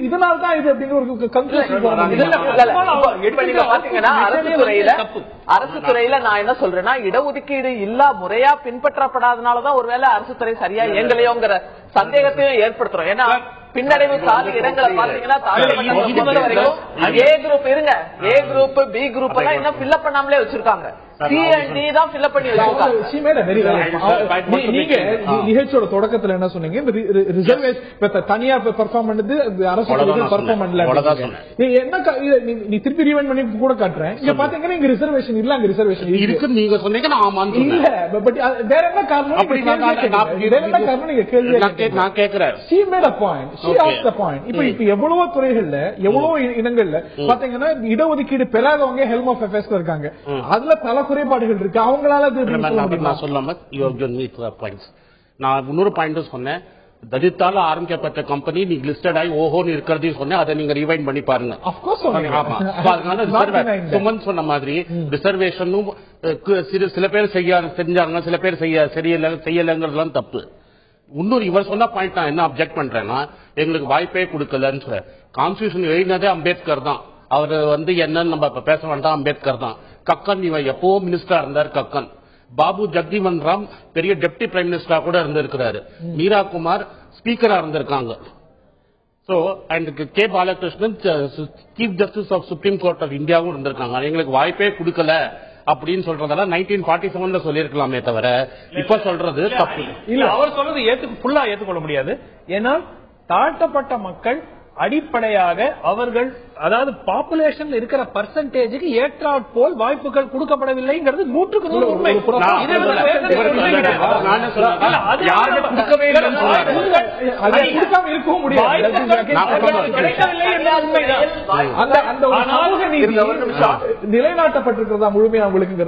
இதனால்தான் இது அப்படின்னு ஒரு கன்க்ளூஷன் அரசு துறையில நான் என்ன சொல்றேன்னா, இடஒதுக்கீடு இல்லா முறையா பின்பற்றப்படாதனாலதான் ஒருவேளை அரசு துறை சரியா இயங்கலையோங்கிற சந்தேகத்தையும் ஏற்படுத்துறோம். ஏன்னா பின்னடைவு சாதி இடங்களை பாத்தீங்கன்னா ஏ குரூப் இருங்க, ஏ குரூப் பி குரூப் எல்லாம் இன்னும் ஃபில் பண்ணாமலே வச்சிருக்காங்க. நிகழ்ச்சியோட தொடக்கத்துல என்ன சொன்னீங்க, தனியார் பெர்ஃபார்ம் பண்ணது அரசு பெர்ஃபார்ம் பண்ணல. நீ திருப்பி ரீவைண்ட் பண்ணி கூட காட்டுறேன். இங்க பாத்தீங்கன்னா இங்க ரிசர்வேஷன் இல்ல, அங்க ரிசர்வேஷன் இருக்கு நீங்க சொன்னீங்க. இல்ல, பட் வேற என்ன காரணம், வேற என்ன காரணம் நீங்க கேள்வி நான் கேட்கிறேன். she made a point, she asked the point. இப்ப எவ்வளவோ துறைகள்ல எவ்வளவோ இடங்கள்ல பாத்தீங்கன்னா இடஒதுக்கீடு பெறாதவங்க ஹெல்ம் ஆஃப் அஃபேர்ஸ்ல இருக்காங்க. அதுல பல குறைபாடுகள் இருக்கு. அவங்களால நான் இன்னொரு பாயிண்ட் சொன்னேன், தலித்தால ஆரம்பிக்கப்பட்ட கம்பெனி நீங்க லிஸ்டட் ஆகி ஓஹோன்னு இருக்கிறதையும் சொன்னேன், அதை நீங்க ரிவைண்ட் பண்ணி பாருங்க. சுமன் சொன்ன மாதிரி ரிசர்வேஷனும் சில பேர் செஞ்சாங்க, சில பேர் செய்யலங்கிறதுலாம் தப்பு. இன்னொரு இவர் சொன்ன பாயிண்ட் நான் என்ன அப்செக்ட் பண்றேன்னா, எங்களுக்கு வாய்ப்பே கொடுக்கலன்னு சொல்ல. கான்ஸ்டிடியூஷன் எழுதினதே அம்பேத்கர் தான். அவர் என்னன்னு நம்ம பேச வேண்டாம், அம்பேத்கர் தான். கக்கன் இவன் எப்போ மினிஸ்டரா இருந்தார் கக்கன். பாபு ஜக்ஜீவன் ராம் பெரிய டெப்டி பிரைம் மினிஸ்டரா கூட இருந்திருக்கிறாரு. மீரா குமார் ஸ்பீக்கரா இருந்திருக்காங்க. So and K Balakrishnan Chief Justice of Supreme Court of இந்தியாவும் இருந்திருக்காங்க. எங்களுக்கு வாய்ப்பே கொடுக்கல அப்படின்னு சொல்றதெல்லாம் 1947 சொல்லிருக்கலாமே தவிர இப்ப சொல்றது தப்பு இல்ல. அவர் சொல்றது ஃபுல்லா ஏற்றுக்கொள்ள முடியாது. ஏன்னா தாழ்த்தப்பட்ட மக்கள் அடிப்படையாக அவர்கள், அதாவது பாப்புலேஷன் இருக்கிற பர்சன்டேஜுக்கு ஏற்றாற் போல் வாய்ப்புகள் கொடுக்கப்படவில்லைங்கிறது 100% உண்மை. நிலைநாட்டப்பட்டிருக்கிறதா முழுமையா உங்களுக்கு?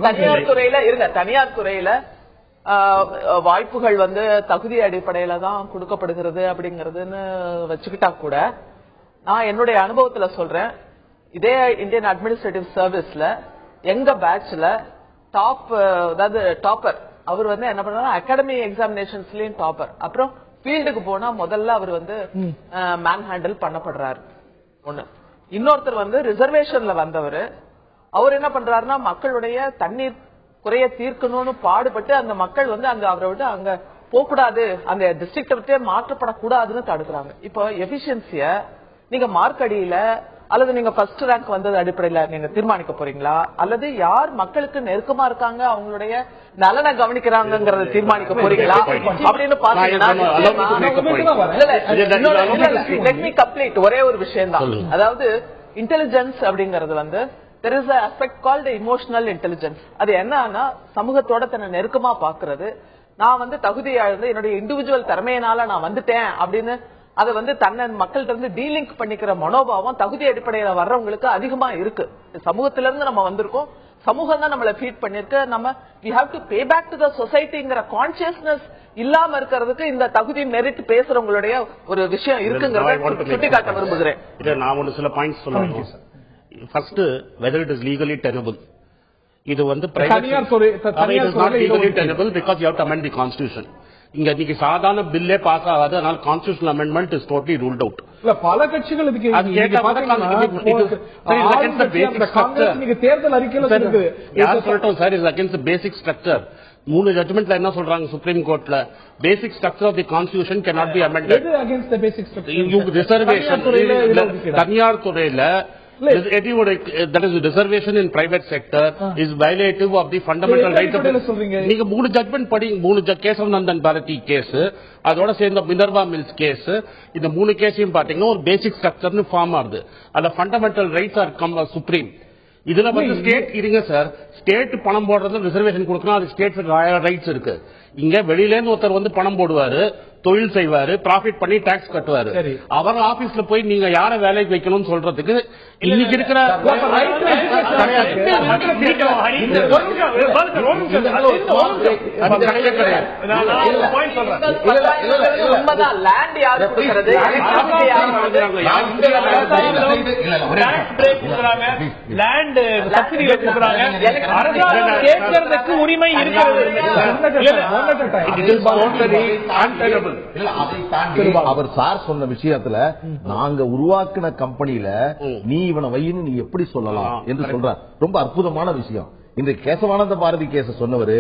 தனியார் துறையில வாய்ப்புகள் தகுதி அடிப்படையில தான் கொடுக்கப்படுகிறது அப்படிங்கறதுன்னு வச்சுக்கிட்டா கூட, நான் என்னுடைய அனுபவத்துல சொல்றேன், இதே இந்தியன் அட்மினிஸ்ட்ரேட்டிவ் சர்வீஸ்ல எங்க பேட்ச்ல டாப்பர் அவர் என்ன பண்றாரு, அகாடமி எக்ஸாமினேஷன்ஸ்லயும் டாப்பர். அப்புறம் ஃபீல்டுக்கு போனா முதல்ல அவர் மேன் ஹேண்டில் பண்ணப்படுறாரு. ஒண்ணு. இன்னொருத்தர் ரிசர்வேஷன்ல வந்தவர், அவர் என்ன பண்றாருன்னா மக்களுடைய தண்ணீர் குறைய தீர்க்கணும்னு பாடுபட்டு அந்த மக்கள் அங்க அவரை விட்டு அங்க போக கூடாது, அந்த டிஸ்ட்ரிக்ட விட்டே மாற்றப்படக்கூடாதுன்னு தடுக்கிறாங்க. இப்போ எபிஷியன்சிய நீங்க மார்க் அடியில அல்லது நீங்க ஃபர்ஸ்ட் ரேங்க் வந்தது அடிப்படையில நீங்க தீர்மானிக்க போறீங்களா, அல்லது யார் மக்களுக்கு நெருக்கமா இருக்காங்க அவங்களுடைய நலனை கவனிக்கிறாங்கிறத தீர்மானிக்க போறீங்களா அப்படின்னு பாத்தீங்கன்னா ஒரே ஒரு விஷயம் தான். அதாவது இன்டெலிஜென்ஸ் அப்படிங்கறது there is an aspect called emotional intelligence. அது என்னன்னா சமூகத்தோட தன்னை நெருக்கமா பாக்குறது. நான் தகுதியா இருந்து என்னுடைய இண்டிவிஜுவல் திறமையினால நான் வந்துட்டேன் அப்படின்னு அதை தன்னை மக்கள்கிட்ட இருந்து டீலிங்க் பண்ணிக்கிற மனோபாவம் தகுதி அடிப்படையில வர்றவங்களுக்கு அதிகமா இருக்கு. சமூகத்தில இருந்து நம்ம வந்திருக்கோம், சமூகம் தான் நம்மளை ஃபீட் பண்ணிருக்கு. நம்ம we have to pay back to the societyங்கிற கான்சியஸ்னஸ் இல்லாம இருக்கிறதுக்கு இந்த தகுதி மெரிட் பேசுறவங்களுடைய ஒரு விஷயம் இருக்குங்கிறத சுட்டிக்காட்ட விரும்புகிறேன். நான் ஒரு சில பாயிண்ட்ஸ் சொல்லுவேன். First, whether it is legally tenable. இது legally tenable because you have to amend the constitution. இங்க இன்னைக்கு சாதாரண பில்லே பாஸ் ஆகாது, அதனால constitutional amendment is totally ruled out. இல்ல பல கட்சிகள் இதுக்கு தேர்தல் அறிக்கையில இருக்கு. யார் சொல்லட்டும் sir, is against the basic structure. 3 ஜட்ஜ்மெண்ட்ல என்ன சொல்றாங்க சுப்ரீம் கோர்ட்ல, basic structure of the constitution cannot be amended. எது against the basic structure? Reservation தனியார் துறையில, that is reservation in private sector is violative of the fundamental rights of. நீங்க 3 judgement படி, 3 கேசவநந்தன் Bharathi case, அதோட சேர்ந்த மினர்வா மில்ஸ் கேஸ், இந்த 3 கேஸையும் பாத்தீங்கன்னா ஒரு பேசிக் ஸ்ட்ரக்சர்னு ஃபார்ம் ஆகுது. அந்த fundamental rights are come supreme. இதுல ஸ்டேட் இருங்க சார், ஸ்டேட் பணம் போடுறதுல ரிசர்வேஷன் கொடுக்கணும், அது ஸ்டேட் ரைட்ஸ் இருக்கு. இங்க வெளியில இருந்து ஒருத்தர் பணம் போடுவாரு, தொழில் செய்வாரு, ப்ராஃபிட் பண்ணி டாக்ஸ் கட்டுவாரு. அவர் ஆபீஸ்ல போய் நீங்க யார வேலைக்கு வைக்கணும்னு சொல்றதுக்கு இன்னைக்கு இருக்கிற உரிமை அவர் சார் சொன்ன விஷயத்துல நாங்க உருவாக்கின கம்பெனியில நீ இவனை வையின்னு நீ எப்படி சொல்லலாம் என்று சொல்றார். ரொம்ப அற்புதமான விஷயம். இந்த கேசவானந்த பாரதி கேஸ சொன்னவரு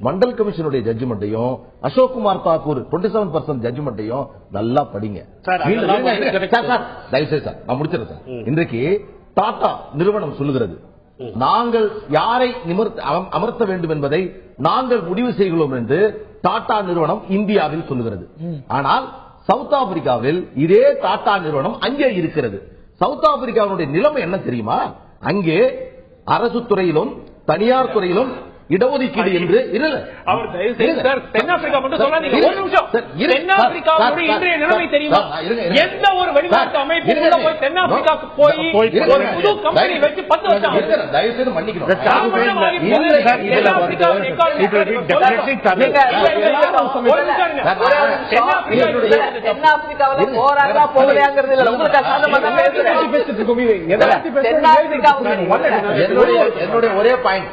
மண்டல் கமிஷனுடைய ஜட்ஜ்மெண்ட்டையும் அசோக்குமார் தாக்கூர் 27% ஜட்ஜ்மெண்ட்டையும் நல்லா படிங்க. தயவுசெய்து சார் நான் முடிச்சிடறேன் சார். இன்றைக்கு டாடா நிறுவனம் சொல்லுகிறது, நாங்கள் யாரை அமர்த்த வேண்டும் என்பதை நாங்கள் முடிவு செய்கிறோம் என்று டாடா நிறுவனம் இந்தியாவில் சொல்லுகிறது. ஆனால் சவுத் ஆப்பிரிக்காவில் இதே டாடா நிறுவனம் அங்கே இருக்கிறது. சவுத் ஆப்பிரிக்காவுடைய நிலைமை என்ன தெரியுமா? அங்கே அரசு துறையிலும் தனியார் துறையிலும் இடஒதுக்கீடு என்று அவர் தென்னாப்பிரிக்கா மட்டும் சொல்லாதீங்க. ஒரு நிமிஷம். தென்னாப்பிரிக்காவுடைய இன்றைய நிலைமை தெரியுமா? எந்த ஒரு வெளிநாட்டு அமைப்பு போய் தென்னாப்பிரிக்காவுக்கு போய் ஒரு புது கம்பெனி வச்சு 10 வருஷம் தயவுசெய்து மன்னிக்கணும். தென்னாப்பிரிக்காவில் போறாங்களா போகலையாங்கிறது இல்ல. உங்களுக்கு என்னுடைய ஒரே பாயிண்ட்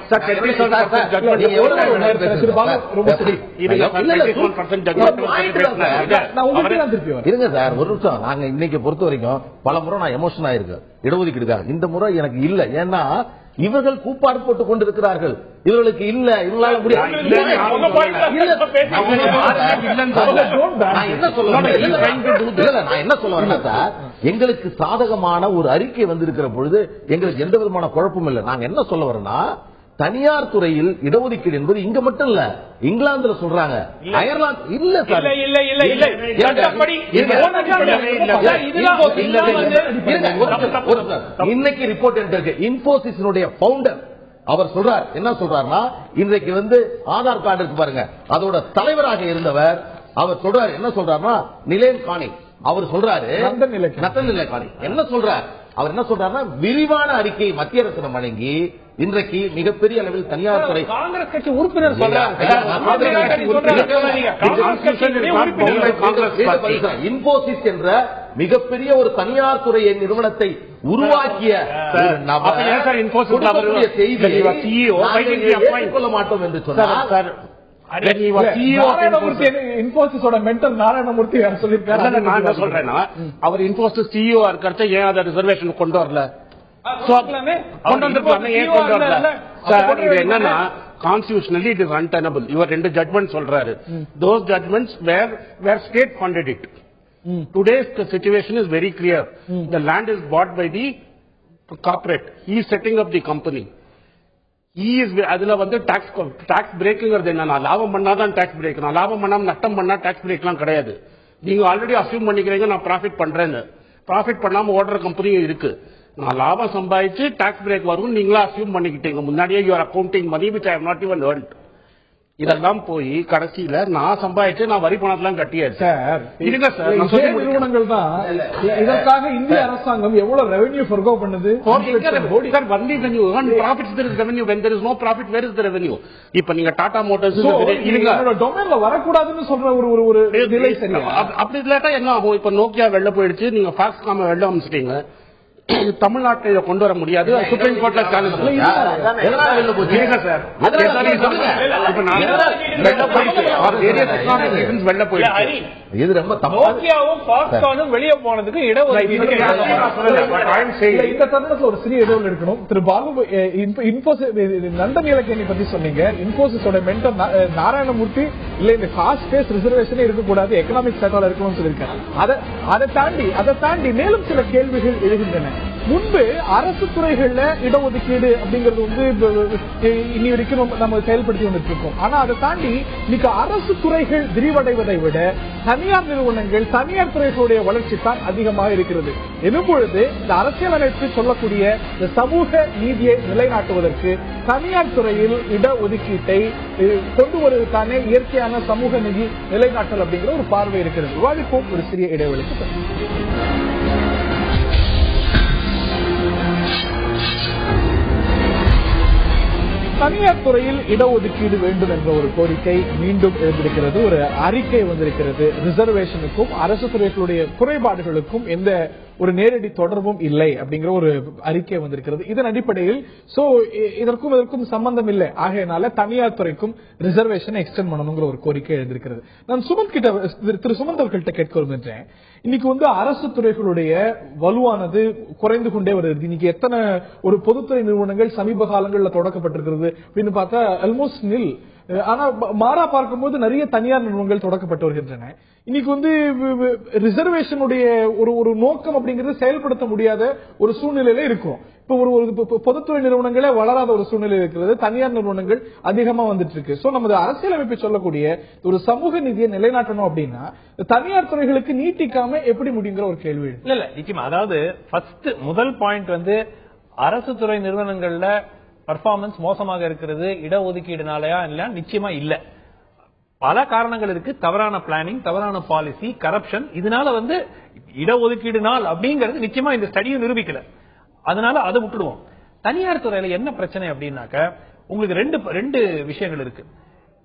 இருங்க சார், ஒரு நிமிஷம். நாங்க இன்னைக்கு பொறுத்த வரைக்கும் பல முறை நான் எமோஷன் ஆயிருக்கேன் இடஒதுக்கீடுக்காக. இந்த முறை எனக்கு இல்ல. ஏன்னா இவர்கள் கூப்பாடு போட்டுக் கொண்டிருக்கிறார்கள். இவர்களுக்கு இல்ல, இவங்களால முடியாது. நான் என்ன சொல்ல வரேன் சார், எங்களுக்கு சாதகமான ஒரு அறிக்கை வந்திருக்கிற பொழுது எங்களுக்கு எந்த விதமான குழப்பமும் இல்லை. நாங்க என்ன சொல்ல வரோம்னா, தனியார் துறையில் இடஒதுக்கீடு என்பது இங்க மட்டும் இல்ல, இங்கிலாந்துல சொல்றாங்க, அயர்லாந்து இல்ல சார். இன்னைக்கு ரிப்போர்ட் இருக்கு. இன்போசிஸினுடைய பவுண்டர் அவர் சொல்றார், என்ன சொல்றாருன்னா, இன்றைக்கு ஆதார் கார்டு இருக்கு பாருங்க, அதோட தலைவராக இருந்தவர் அவர் சொல்றாரு, என்ன சொல்றாருன்னா, நிலேன் காணி அவர் சொல்றாரு, நத்தன் நிலைக்காணி என்ன சொல்றார், அவர் என்ன சொல்றாருன்னா, விரிவான அறிக்கை மத்திய அரசு வழங்கி இன்றைக்கு மிகப்பெரிய அளவில் தனியார் துறை காங்கிரஸ் கட்சி உறுப்பினர் இன்போசிஸ் என்ற மிகப்பெரிய ஒரு தனியார் துறை நிறுவனத்தை உருவாக்கிய செய்தியை ஏற்றுக்கொள்ள மாட்டோம் என்று சொன்னார். இன்போசிஸோட மென்டர் நாராயணமூர்த்தி சொல்லியிருக்காரு. நான் சொல்றேன்னா, அவர் இன்போசிஸ் சிஇஓ இருக்கிறத ஏன் அதை ரிசர்வேஷன் கொண்டு வரல? என்னன்னா, கான்ஸ்டிடியூஷனலி இட் இஸ் அன்டெனபிள். இவர் 2 ஜட்மெண்ட் சொல்றாரு. those judgments were state funded it. Today's situation is very clear. The land is bought by the corporate. He is setting up the company. அதுல tax பிரேக்குங்கிறது என்னன்னா, லாபம் பண்ணாதான் tax break. நான் லாபம் பண்ணாம நஷ்டம் பண்ணா டாக்ஸ் பிரேக் எல்லாம் கிடையாது. நீங்க ஆல்ரெடி அசியூம் பண்ணிக்கிறீங்க நான் ப்ராஃபிட் பண்றேன்னு. ப்ராஃபிட் பண்ணாம ஓடுற கம்பெனியும் இருக்கு. நான் லாபம் சம்பாதிச்சு டாக்ஸ் பிரேக் வரும் நீங்களா அசியூம் பண்ணிக்கிட்டீங்க. முன்னாடியே your accounting money which I have not even earned. இதெல்லாம் போய் கடைசியில நான் சம்பாதிச்சு நான் வரி பணத்தெல்லாம் கட்டியாச்சு சார். இருங்க சார், நிறுவனங்கள் தான் இதற்காக இந்திய அரசாங்கம் எவ்வளவு ரெவென்யூ ஃபர்கோ பண்ணுது சார். வண்டி revenue when there is no profit, where is the revenue? இப்ப நீங்க டாடா மோட்டார்ஸ் டொமைன்ல வரக்கூடாதுன்னு சொல்ற ஒரு நிலை சரியா? அப்படி இல்லாட்டா என்ன ஆகும்? இப்ப நோக்கியா வெளில போயிடுச்சு, நீங்க ஃபாக்ஸ்காம வெளில அனுப்பிச்சிட்டீங்க. தமிழ்நாட்டில் கொண்டு வர முடியாது. சுப்ரீம் கோர்ட்ல சேலஞ்ச் வெளில போயிடுச்சு. இது ரொம்ப வெளியே போனதுக்கு இந்த தருணத்தில் ஒரு சிறிய இடைவெளி எடுக்கணும். திரு பாபு, நந்தன் இலக்கியனை பத்தி சொன்னீங்க. இன்போசிஸோட மென்டர் நாராயணமூர்த்தி இல்ல இந்த காஸ்ட் பேஸ் ரிசர்வேஷனே இருக்கக்கூடாது, எக்கனாமிக் செக்டார்ல இருக்கணும்னு சொல்லியிருக்காங்க. அதை தாண்டி மேலும் சில கேள்விகள் எழுகின்றன. முன்பு அரசு துறைகள்ல இடஒதுக்கீடு அப்படிங்கிறது இனி வரைக்கும் நம்ம செயல்படுத்தி வந்துட்டு இருக்கோம். ஆனா அதை தாண்டி இன்னைக்கு அரசு துறைகள் விரிவடைவதை விட தனியார் நிறுவனங்கள், தனியார் துறைகளுடைய வளர்ச்சி தான் அதிகமாக இருக்கிறது. எனும்பொழுது இந்த அரசியலமைப்பு சொல்லக்கூடிய இந்த சமூக நீதியை நிலைநாட்டுவதற்கு தனியார் துறையில் இடஒதுக்கீட்டை கொண்டு வருவதற்கான இயற்கையான சமூக நீதி நிலைநாட்டல் அப்படிங்கிற ஒரு பார்வை இருக்கிறது. விவாதிப்போம் ஒரு சிறிய இடைவெளிக்கு. தனியார் துறையில் இடஒதுக்கீடு வேண்டும் என்ற ஒரு கோரிக்கை மீண்டும் எழுந்திருக்கிறது. ஒரு அறிக்கை வந்திருக்கிறது. ரிசர்வேஷனுக்கும் அரசு துறைகளுடைய குறைபாடுகளுக்கும் எந்த ஒரு நேரடி தொடர்பும் இல்லை அப்படிங்கிற ஒரு அறிக்கை வந்திருக்கிறது. இதன் அடிப்படையில் இதற்கும் சம்பந்தம் இல்லை, ஆகையினால தனியார் துறைக்கும் ரிசர்வேஷனை எக்ஸ்டெண்ட் பண்ணணுங்கிற ஒரு கோரிக்கை எழுந்திருக்கிறது. நான் திரு சுமந்த் அவர்கள்ட்ட கேட்க விரும்புகிறேன். இன்னைக்கு அரசு துறைகளுடைய வலுவானது குறைந்து கொண்டே வருது. இன்னைக்கு எத்தனை ஒரு பொதுத்துறை நிறுவனங்கள் சமீப காலங்களில் தொடக்கப்பட்டிருக்கிறது அப்படின்னு பார்த்தா ஆல்மோஸ்ட் நில். ஆனா மாறா பார்க்கும்போது நிறைய தனியார் நிறுவனங்கள் தொடக்கப்பட்டு வருகின்றன. இன்னைக்கு ரிசர்வேஷனுடைய ஒரு நோக்கம் அப்படிங்கிறது செயல்படுத்த முடியாத ஒரு சூழ்நிலையில இருக்கும். இப்ப ஒரு பொதுத்துறை நிறுவனங்களே வளராத ஒரு சூழ்நிலை இருக்கிறது. தனியார் நிறுவனங்கள் அதிகமா வந்துட்டு இருக்கு. சோ நமது அரசியலமைப்பு சொல்லக்கூடிய ஒரு சமூக நீதியை நிலைநாட்டணும் அப்படின்னா தனியார் துறைகளுக்கு நீட்டிக்காம எப்படி முடியுங்கிற ஒரு கேள்வி. இல்ல நிச்சயமா. அதாவது முதல் பாயிண்ட் அரசு துறை நிறுவனங்கள்ல பர்ஃபார்மன்ஸ் மோசமாக இருக்கிறது இடஒதுக்கீடுனாலயா இல்ல? நிச்சயமா இல்ல. பல காரணங்கள் இருக்கு. தவறான பிளானிங், தவறான பாலிசி, கரப்ஷன். இதனால இடஒதுக்கீடு நாள் அப்படிங்கிறது நிச்சயமா இந்த ஸ்டடியை நிரூபிக்கல. அதனால அதை விட்டுடுவோம். தனியார் துறையில என்ன பிரச்சனை அப்படின்னாக்க உங்களுக்கு ரெண்டு விஷயங்கள் இருக்கு.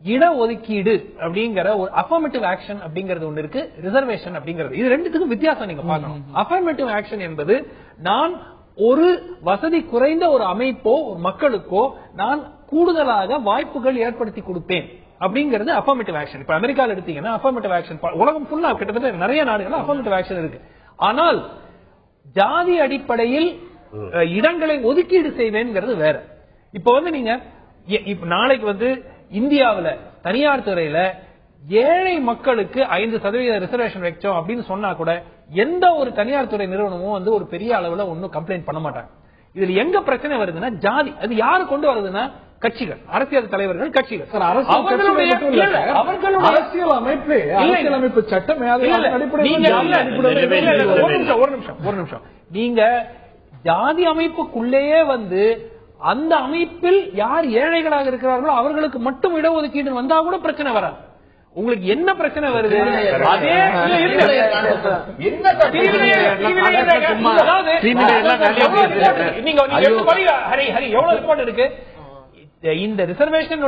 இடஒதுக்கீடு அப்படிங்கிற ஒரு அஃபர்மேட்டிவ் ஆக்ஷன் அப்படிங்கிறது ஒண்ணு இருக்கு, ரிசர்வேஷன் அப்படிங்கிறது. இது ரெண்டுத்துக்கும் வித்தியாசம் நீங்க பார்க்கணும். அஃபர்மேட்டிவ் ஆக்ஷன் என்பது நான் ஒரு வசதி குறைந்த ஒரு அமைப்போ ஒரு மக்களுக்கோ நான் கூடுதலாக வாய்ப்புகள் ஏற்படுத்தி கொடுப்பேன் அப்படிங்கிறது அஃபர்மேட்டிவ் ஆக்ஷன். இப்ப அமெரிக்கால எடுத்தீங்கன்னா அஃபர்மேட்டிவ் ஆக்ஷன் உலகம் ஃபுல்லா கிட்டத்தட்ட நிறைய நாடுகள் அஃபர்மேட்டிவ் ஆக்ஷன் இருக்கு. ஆனால் ஜாதி அடிப்படையில் இடங்களை ஒதுக்கீடு செய்வேங்கிறது வேற. இப்ப நீங்க நாளைக்கு இந்தியாவில் தனியார் துறையில ஏழை மக்களுக்கு 5% ரிசர்வேஷன் வச்சோம் அப்படின்னு சொன்னா கூட எந்த ஒரு தனியார் துறை நிறுவனமும் ஒரு பெரிய அளவுல ஒன்னும் கம்ப்ளைண்ட் பண்ண மாட்டாங்க. இதுல எங்க பிரச்சனை வருதுன்னா ஜாதி. அது யாரு கொண்டு வருதுன்னா கட்சிகள், அரசியல் தலைவர்கள், கட்சிகள். அரசியல் அமைப்பு சட்டம் ஒரு நிமிஷம். நீங்க ஜாதி அமைப்புக்குள்ளேயே அந்த அமைப்பில் யார் ஏழைகளாக இருக்கிறார்களோ அவர்களுக்கு மட்டும் இடஒதுக்கீடு வந்தா கூட பிரச்சனை வராது. உங்களுக்கு என்ன பிரச்சனை வருது? அதே எவ்வளவு ரிப்போர்ட் இருக்கு இந்த ரிசர்வேஷன்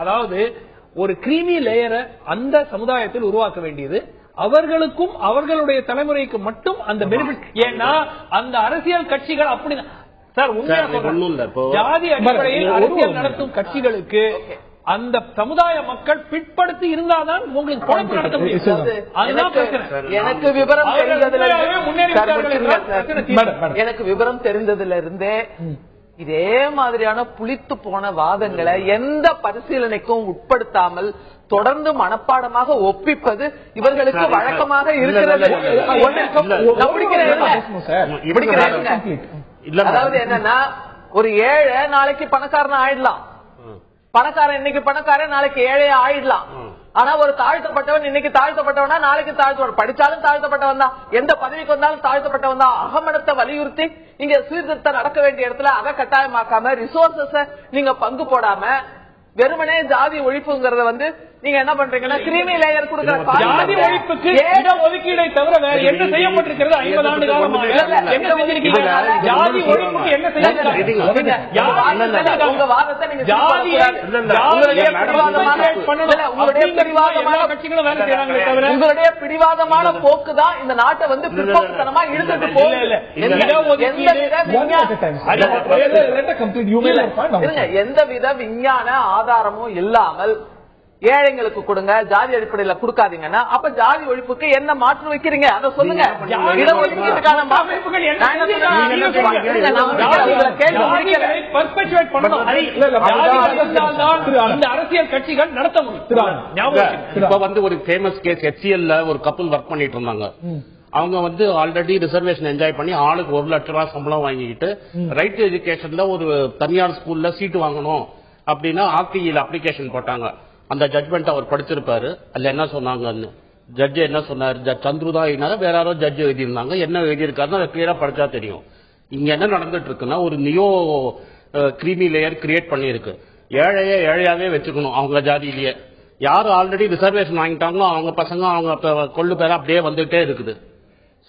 அதாவது ஒரு கிரீமி லேயரை அந்த சமுதாயத்தில் உருவாக்க வேண்டியது அவர்களுக்கும் அவர்களுடைய தலைமுறைக்கு மட்டும் அந்த பெனிஃபிட். ஏன்னா அந்த அரசியல் கட்சிகள் அப்படி சார் உண்மையா ஜாதி அடிப்படையில் அரசியல் நடத்தும் கட்சிகளுக்கு அந்த சமுதாய மக்கள் பிற்படுத்தி இருந்தால்தான் உங்களுக்கு பொறுப்பு நடத்த முடியும். எனக்கு விவரம் தெரிந்ததுல இருந்தே இதே மாதிரியான புளித்து போன வாதங்களை எந்த பரிசீலனைக்கும் உட்படுத்தாமல் தொடர்ந்து மனப்பாடமாக ஒப்பிப்பது இவர்களுக்கு வழக்கமாக இருக்கிறது. அதாவது என்னன்னா ஒரு ஏழை நாளைக்கு பணக்காரன் ஆயிடலாம், பணக்காரன் இன்னைக்கு பணக்காரன் நாளைக்கு ஏழையா ஆயிடலாம். ஆனா ஒரு தாழ்த்தப்பட்டவன் இன்னைக்கு தாழ்த்தப்பட்டவனா நாளைக்கு தாழ்த்தப்பட்ட, படிச்சாலும் தாழ்த்தப்பட்டவன் தான், எந்த பதவிக்கு வந்தாலும் தாழ்த்தப்பட்டவன் தான். அகமடத்தை வலியுறுத்தி இங்க சீர்திருத்தம் நடக்க வேண்டிய இடத்துல அதை கட்டாயமாக்காம ரிசோர்சஸ நீங்க பங்கு போடாம வெறுமனே ஜாதி ஒழிப்புங்கிறத நீங்க என்ன பண்றீங்கன்னா கிரீமி லேயர் கொடுக்கிற ஜாதி ஒழிப்புக்கு ஒதுக்கீடை தவிர வேற என்ன செய்யப்பட்டிருக்கிறது? 50 ஆண்டு காலமாக என்ன செஞ்சிருக்கீங்க? ஜாதி ஒழிப்புக்கு என்ன செய்யப்பட்டிருக்கீங்க? உங்க வாதத்தை நீங்க உங்களுடைய பிடிவாதமான போக்கு தான் இந்த நாட்டை பிற்போக்குத்தனமா இழுத்துட்டு போகல. எந்தவித விஞ்ஞான ஆதாரமும் இல்லாமல் ஏழைங்களுக்கு கொடுங்க, ஜாதி அடிப்படையில கொடுக்காதீங்கன்னா அப்ப ஜாதி ஒழிப்புக்கு என்ன மாற்று வைக்கிறீங்க அதை சொல்லுங்க. இடஒதுக்கீட்டுக்கான அரசியல் கட்சிகள் நடத்த முடியும். இப்ப ஒரு ஃபேமஸ் கேஸ் HCL ஒரு கப்பல் ஒர்க் பண்ணிட்டு இருந்தாங்க. அவங்க ஆல்ரெடி ரிசர்வேஷன் என்ஜாய் பண்ணி ஆளுக்கு 1 லட்சம் ரூபாய் சம்பளம் வாங்கிட்டு ரைட் எஜுகேஷன்ல ஒரு தனியார் ஸ்கூல்ல சீட்டு வாங்கணும் அப்படின்னா RTEல அப்ளிகேஷன் போட்டாங்க. அந்த ஜட்மெண்ட் அவர் படிச்சிருப்பாரு. அதுல என்ன சொன்னாங்கன்னு ஜட்ஜ் என்ன சொன்னார்? சந்துரு தான் எழுதினாங்க, வேற யாரோ ஜட்ஜ் எழுதியிருந்தாங்க. என்ன எழுதியிருக்காருன்னு அதை கிளியரா படிச்சா தெரியும். இங்க என்ன நடந்துட்டு இருக்குன்னா ஒரு நியோ கிரீமி லேயர் கிரியேட் பண்ணிருக்கு. ஏழையாவே வச்சுக்கணும் அவங்க ஜாதியிலேயே. யாரு ஆல்ரெடி ரிசர்வேஷன் வாங்கிட்டாங்களோ அவங்க பசங்க அவங்க கொள்ளு பேர அப்படியே வந்துட்டே இருக்குது.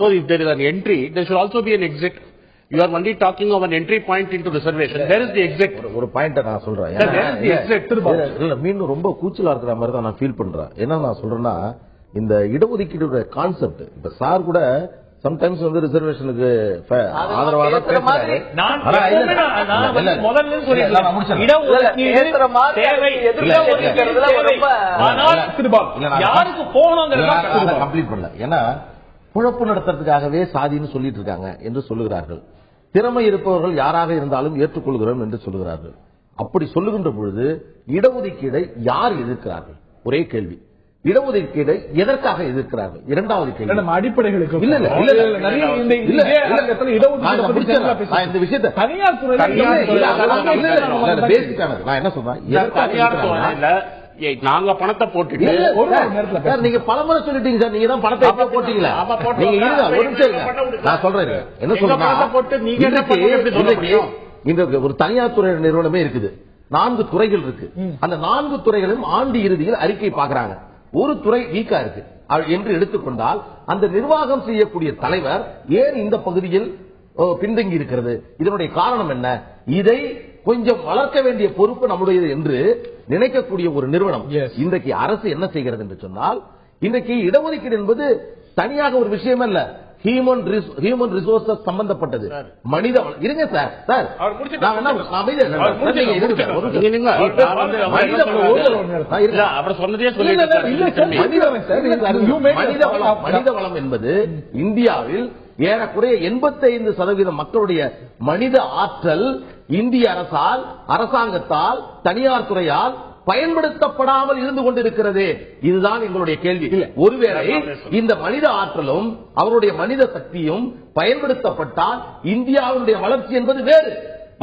So if there is an entry, there should also be an exit. You are only talking of an entry point into reservation. Where is the exit? ஒரு பாயிண்ட் நான் சொல்றேன். மீண்டும் ரொம்ப கூச்சலா இருக்கிற மாதிரி தான் நான் ஃபீல் பண்றேன். என்ன நான் சொல்றேன்னா இந்த இடஒதுக்கீடு கான்செப்ட் இப்ப சார் கூட சம்டைம்ஸ் ரிசர்வேஷனுக்கு ஆதரவாக பேசுறாரு. கம்ப்ளீட் பண்ணல. ஏன்னா குழப்பு நடத்துறதுக்காகவே சாதின்னு சொல்லிட்டு இருக்காங்க என்று சொல்லுகிறார்கள். திறமை இருப்பவர்கள் யாராக இருந்தாலும் ஏற்றுக்கொள்கிறோம் என்று சொல்லுகிறார்கள். அப்படி சொல்லுகின்ற பொழுது இடஒதுக்கீடை யார் எதிர்க்கிறார்கள்? ஒரே கேள்வி. இடஒதுக்கீடை எதற்காக எதிர்க்கிறார்கள்? இரண்டாவது கேள்வி அடிப்படைகளுக்கு இல்ல இந்த விஷயத்தை பேசிக்கானது நான் என்ன சொன்னேன்? நாங்க பணத்தை போட்டுட்டு சார் நீங்க பலமுறை சொல்லிட்டீங்க சார். நீங்க தான் பணத்தை எப்ப போட்டீங்களா? நீங்க இருங்க ஒரு நிமிஷம் நான் சொல்றேன். என்ன சொல்றேன், இன்றைக்கு ஒரு தனியார் துறை நிறுவனமே இருக்குது, 4 துறைகள் இருக்கு. அந்த 4 துறைகளும் ஆண்டு இறுதியில் அறிக்கை பாக்குறாங்க. ஒரு துறை வீக்கா இருக்கு என்று எடுத்துக்கொண்டால் அந்த நிர்வாகம் செய்யக்கூடிய தலைவர் ஏன் இந்த பகுதியில் பின்தங்கி இருக்கிறது, இதனுடைய காரணம் என்ன, இதை கொஞ்சம் வளர்க்க வேண்டிய பொறுப்பு நம்முடையது என்று நினைக்கக்கூடிய ஒரு நிறுவனம். இன்றைக்கு அரசு என்ன செய்கிறது என்று சொன்னால், இன்றைக்கு இடஒதுக்கீடு என்பது தனியாக ஒரு விஷயம் அல்ல, ஹியூமன் ரிசோர்சஸ் சம்பந்தப்பட்டது. மனித இருங்க சார் சார் மனித வளம் என்பது இந்தியாவில் ஏறக்குறைய 85% மக்களுடைய மனித ஆற்றல் இந்திய அரசால், அரசாங்கத்தால், தனியார் துறையால் பயன்படுத்தப்படாமல் இருந்து கொண்டிருக்கிறது. இதுதான் எங்களுடைய கேள்வி. ஒருவேளை இந்த மனித ஆற்றலும் அவருடைய மனித சக்தியும் பயன்படுத்தப்பட்டால் இந்தியாவுடைய வளர்ச்சி என்பது வேறு.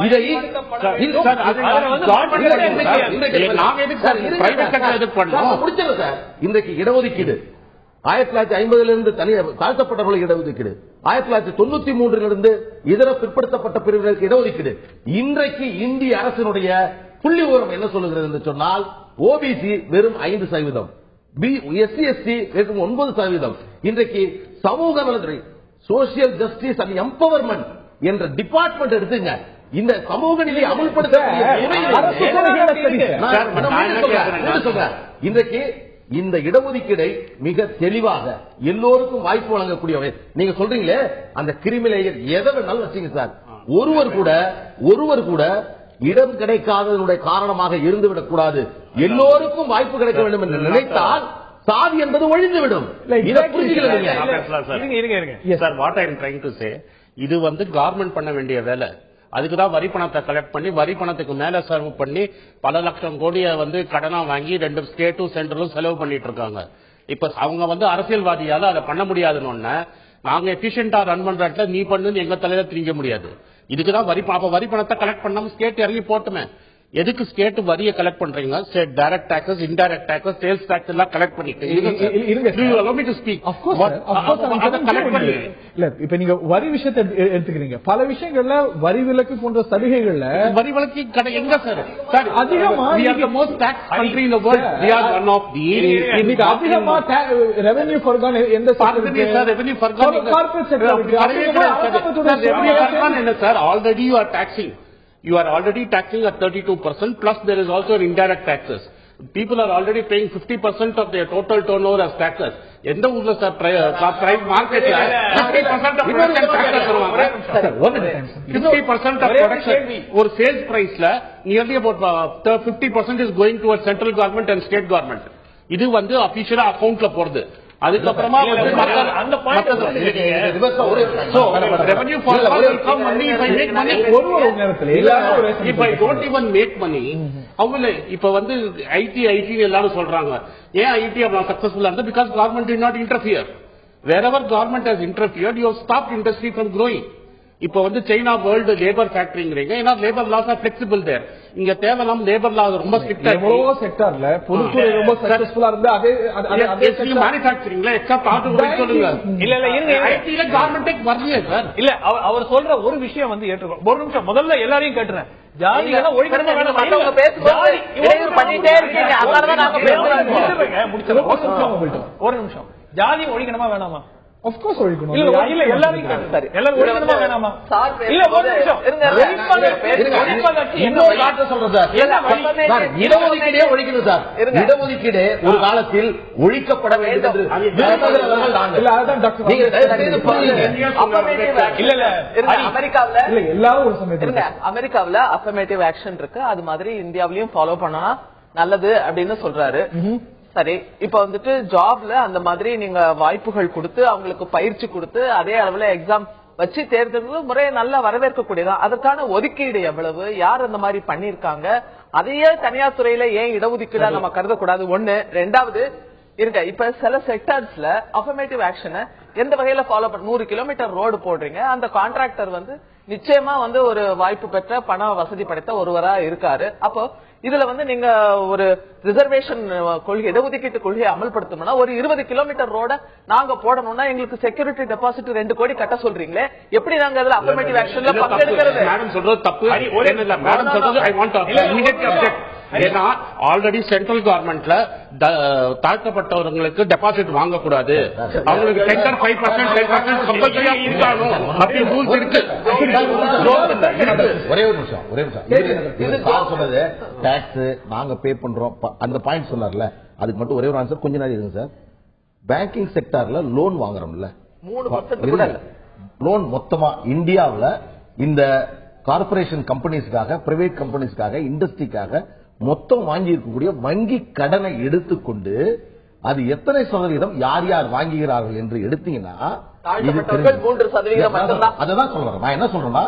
இதை இன்றைக்கு இடஒதுக்கீடு 1950 தாழ்த்தப்பட்டவர்களுக்கு இடஒதுக்கீடு, 1993 இதர பிற்படுத்தப்பட்ட பிரிவினருக்கு இடஒதுக்கீடு. இன்றைக்கு இந்திய அரசினுடைய புள்ளி விவரம் என்ன சொல்லுகிறது என்று சொன்னால், ஓபிசி வெறும் 5%, எஸ்சி எஸ்டி வெறும் 9%. இன்றைக்கு சமூக நலத்துறை, சோசியல் ஜஸ்டிஸ் அண்ட் எம்பவர்மெண்ட் என்ற டிபார்ட்மெண்ட் எடுத்துங்க. இந்த சமூக நிலையை அமல்படுத்த இன்றைக்கு இந்த இடஒதுக்கீடை மிக தெளிவாக எல்லோருக்கும் வாய்ப்பு வழங்கக்கூடியவை. நீங்க சொல்றீங்களே அந்த கிரிமிலேயர் எதை வேணாலும் வச்சீங்க சார், ஒருவர் கூட இடம் கிடைக்காததனுடைய காரணமாக இருந்துவிடக் கூடாது. எல்லோருக்கும் வாய்ப்பு கிடைக்க வேண்டும் என்று நினைத்தால் சாதி என்பது ஒழிந்துவிடும். இது கவர்மெண்ட் பண்ண வேண்டிய வேலை. அதுக்குதான் வரி பணத்தை கலெக்ட் பண்ணி வரி பணத்துக்கு மேல செலவு பண்ணி பல லட்சம் கோடியை கடனா வாங்கி 2 ஸ்டேட்டும் சென்ட்ரலும் செலவு பண்ணிட்டு இருக்காங்க. இப்ப அவங்க அரசியல்வாதியால அதை பண்ண முடியாதுன்னு நாங்க எஃபிஷியன்டா ரன் பண்றதுல நீ பண்ணு எங்க தலையில திணிக்க முடியாது. இதுக்குதான் வரி பணத்தை கலெக்ட் பண்ணாம ஸ்டேட் இறங்கி போட்டுமே. எதுக்கு ஸ்டேட் வரியை கலெக்ட் பண்றீங்க? State direct taxes, indirect taxes, sales tax எல்லாம் கலெக்ட் பண்ணிட்டு இப்ப நீங்க வரி விஷயத்தை எடுத்துக்கிறீங்க. பல விஷயங்கள்ல வரி விலக்கு போன்ற சலுகைகள்ல வரி விலக்கு எங்க சார் அதிகமா ரெவென்யூ ஃபார்கான் எந்த என்ன sir already you are taxing. You are already taxing at 32%, plus there is also an indirect taxes. People are already paying 50% of their total turnover as taxes. எந்த ஊர்ல சார் பிரைவேட் மார்க்கெட்ல 50% of production taxes தருவாங்க. 50% of production ஒரு sales பிரைஸ்ல nearly about 50% is going towards central government and state government. இது அபிஷியலா அக்கவுண்ட்ல போறது. அதுக்கப்புறமா ஐடி எல்லாரும் சொல்றாங்க. ஏன் ஐடி சக்சஸ்ஃபுல்லா இருந்தா? Because government did not interfere. wherever government has interfered, you have stopped industry from growing. இப்ப சைனா வேர்ல்டு லேபர் ஃபேக்டரிங்கிறீங்க. ஏன்னா லேபர் லாஸ் ஆர் ஃபிளெக்சிபிள் தேர். இங்க தேவையில்லாம லேபர் லாஸ் ரொம்ப ஸ்ட்ரிக்ட்டா எவ்வளவோ செக்டார்ல பொதுத்துறை ரொம்ப சக்சஸ்ஃபுல்லா இருந்தா அதே மேனுஃபேக்சரிங்ல எக்ஸப்ட் ஆட்டோமொபைல் சொல்லுங்க. இல்ல இருங்க, ஐடில கவர்மெண்ட் வரலையே சார். இல்ல அவர் சொல்ற ஒரு விஷயம் ஏற்றுக்கணும். ஒரு நிமிஷம் முதல்ல எல்லாரையும் கேட்டுறேன். ஜாதி ஒழிக்கணுமா வேணும்? மத்தவங்க பேசும்போது இடையூறு பண்ணிட்டே இருக்கீங்க. அதனால தான் நாங்க பேசுறோம். ஒரு நிமிஷம், ஜாதி ஒழிக்கணுமா வேணாமா? Of course ஒழிக்கணும். இல்ல எல்லாரும் சரி எல்லாரும் ஒழிக்கணுமா வேணாமா? இல்ல ஒரு நிமிஷம் இருங்க. இன்னொரு வார்த்தை சொல்றேன் சார். இடஒதுக்கீடே ஒழிக்கணும் சார். இடஒதுக்கீடு ஒரு காலத்தில் ஒழிக்கப்பட வேண்டியது. இல்ல அதான் டாக்டர் நீங்க இல்ல இல்ல அமெரிக்காவுல இல்ல எல்லாரும் ஒரு சமயத்துல அமெரிக்காவுல அஃபர்மேட்டிவ் ஆக்ஷன் இருக்கு. அது மாதிரி இந்தியாவிலயும் ஃபாலோ பண்ணா நல்லது அப்படின்னு சொல்றாரு. சரி, இப்ப ஜாப்ல அந்த மாதிரி நீங்க வாய்ப்புகள் கொடுத்து அவங்களுக்கு பயிற்சி கொடுத்து அதே அளவுல எக்ஸாம் வச்சு தேர்ந்தெடுத்து முறையை நல்லா வரவேற்கக்கூடியதான். அதுக்கான ஒதுக்கீடு எவ்வளவு, யார் அந்த மாதிரி பண்ணிருக்காங்க, அதையே தனியார் துறையில ஏன் இடஒதுக்கீடா நம்ம கருதக்கூடாது? ஒண்ணு. ரெண்டாவது இருக்க இப்ப சில செக்டர்ஸ்ல அஃபர்மேட்டிவ் ஆக்ஷனை எந்த வகையில ஃபாலோ பண்ண 100 கிலோமீட்டர் ரோடு போடுறீங்க, அந்த கான்ட்ராக்டர் நிச்சயமா ஒரு வாய்ப்பு பெற்ற பண வசதி படைத்த ஒருவரா இருக்காரு. அப்போ இதுல வந்து நீங்க ஒரு ரிசர்வேஷன் கொள்கை, இடஒதுக்கீட்டு கொள்கையை அமல்படுத்தணும்னா ஒரு 20 கிலோமீட்டர் ரோட நாங்க போடணும்னா எங்களுக்கு செக்யூரிட்டி டெபாசிட் 2 கோடி கட்ட சொல்றீங்களே, எப்படி நாங்க அதுல அஃபர்மேட்டிவ் ஆக்ஷன்ல பங்கெடுக்கிறது? மேடம் சொல்றது தப்பு. மேடம் சொல்றது I want to immediate update. ஏன்னா ஆல்ரெடி சென்ட்ரல் கவர்மெண்ட்ல தாழ்த்தப்பட்டவர்களுக்கு டெபாசிட் வாங்கக்கூடாது, அவங்களுக்கு 10% கம்பல்சரியா இருந்தாலும் அப்படி ரூல்ஸ் இருக்கு. ஒரே ஒரு நிமிஷம் சொன்னது டாக்ஸ் நாங்க பே பண்றோம் அந்த பாயிண்ட் சொன்னார்ல, அதுக்கு மட்டும் ஒரே ஒரு ஆன்சர். கொஞ்ச நாள் இருங்க சார். பேங்கிங் செக்டார்ல லோன் வாங்குறோம்ல, 3% லோன் மொத்தமா இந்தியாவுல இந்த கார்பரேஷன் கம்பெனிஸ்க்காக, பிரைவேட் கம்பெனிஸ்க்காக, இண்டஸ்ட்ரிக்காக மொத்தம் வாங்கி இருக்கக்கூடிய வங்கி கடனை எடுத்துக்கொண்டு அது எத்தனை சதவீதம் யார் யார் வாங்குகிறார்கள் என்று எடுத்தீங்கன்னா அதுதான் சொல்றேன். நான் என்ன சொல்றேன்னா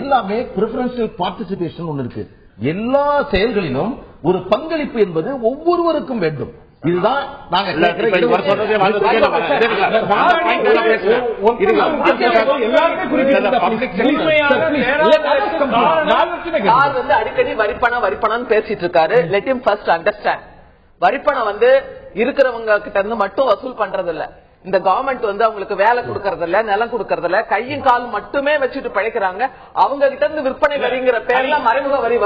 எல்லாமே பிரிஃபரன்ஷியல் பார்ட்டிசிபேஷன் ஒன்னு இருக்கு. எல்லா செயல்களிலும் ஒரு பங்களிப்பு என்பது ஒவ்வொருவருக்கும் வேண்டும். இதுதான் நாங்க அடிக்கடி வரிப்பணம் பேசிட்டு இருக்காரு. Let him first understand. வரிப்பணம் வந்து இருக்கிறவங்க கிட்ட இருந்து மட்டும் வசூல் பண்றது இல்ல. இந்த கவர்மெண்ட் வந்து அவங்களுக்கு வேலை கொடுக்கறது இல்ல, நிலம் கொடுக்கறது இல்ல, கையும் கால் மட்டுமே வச்சுட்டு பழைக்கிறாங்க. அவங்க கிட்ட இருந்து விற்பனை வரிங்கிற பேர்ல மறைமுக வரி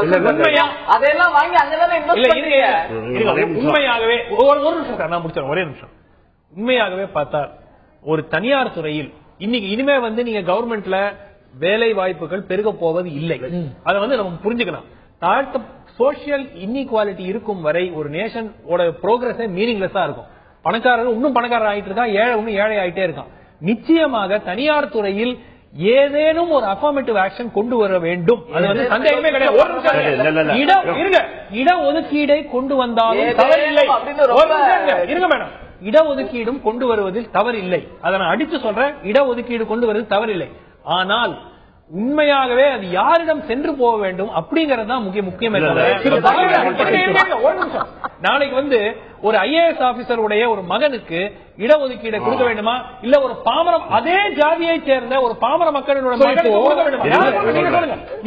அதெல்லாம் வாங்கி அங்கதானே இன்வெஸ்ட் பண்றீங்க. உண்மையாகவே ஒரு நிமிஷம் சார், நான் முடிச்சேன். ஒரே நிமிஷம். உண்மையாகவே பார்த்தா ஒரு தனியார் துறையில் இன்னைக்கு இனிமே வந்து நீங்க கவர்மெண்ட்ல வேலை வாய்ப்புகள் பெருக போவது இல்லை. அதை வந்து நம்ம புரிஞ்சுக்கணும். சோசியல் இன்இக்வாலிட்டி இருக்கும் வரை ஒரு நேஷன் ப்ரோக்ரஸ் மீனிங்லெஸ்ஸா இருக்கும். பணக்காரர் இன்னும் பணக்காரர் ஆயிட்டு இருக்கான், ஏழை இன்னும் ஏழை ஆயிட்டே இருக்கான். நிச்சயமாக தனியார் துறையில் ஏதேனும் ஒரு அஃபர்மேட்டிவ் ஆக்ஷன் கொண்டு வர வேண்டும். அது வந்து சந்தேகமே கிடையாது. இடஒதுக்கீடை கொண்டு வந்தாலும் தவறில்லை. இருங்க மேடம், இடஒதுக்கீடும் கொண்டு வருவதில் தவறில்லை. அதை நான் அடிச்சு சொல்றேன். இடஒதுக்கீடு கொண்டு வருவது தவறில்லை. ஆனால் உண்மையாகவே அது யாரிடம் சென்று போக வேண்டும் அப்படிங்கறது தான் முக்கியமே. நாளைக்கு வந்து ஒரு ஐஏஎஸ் ஆபீசர் உடைய ஒரு மகனுக்கு இடஒதுக்கீடு கொடுக்க வேண்டுமா, இல்ல ஒரு பாமரம் அதே ஜாதியை சேர்ந்த ஒரு பாமர மக்களோட மகனுக்கு கொடுக்க வேண்டுமா?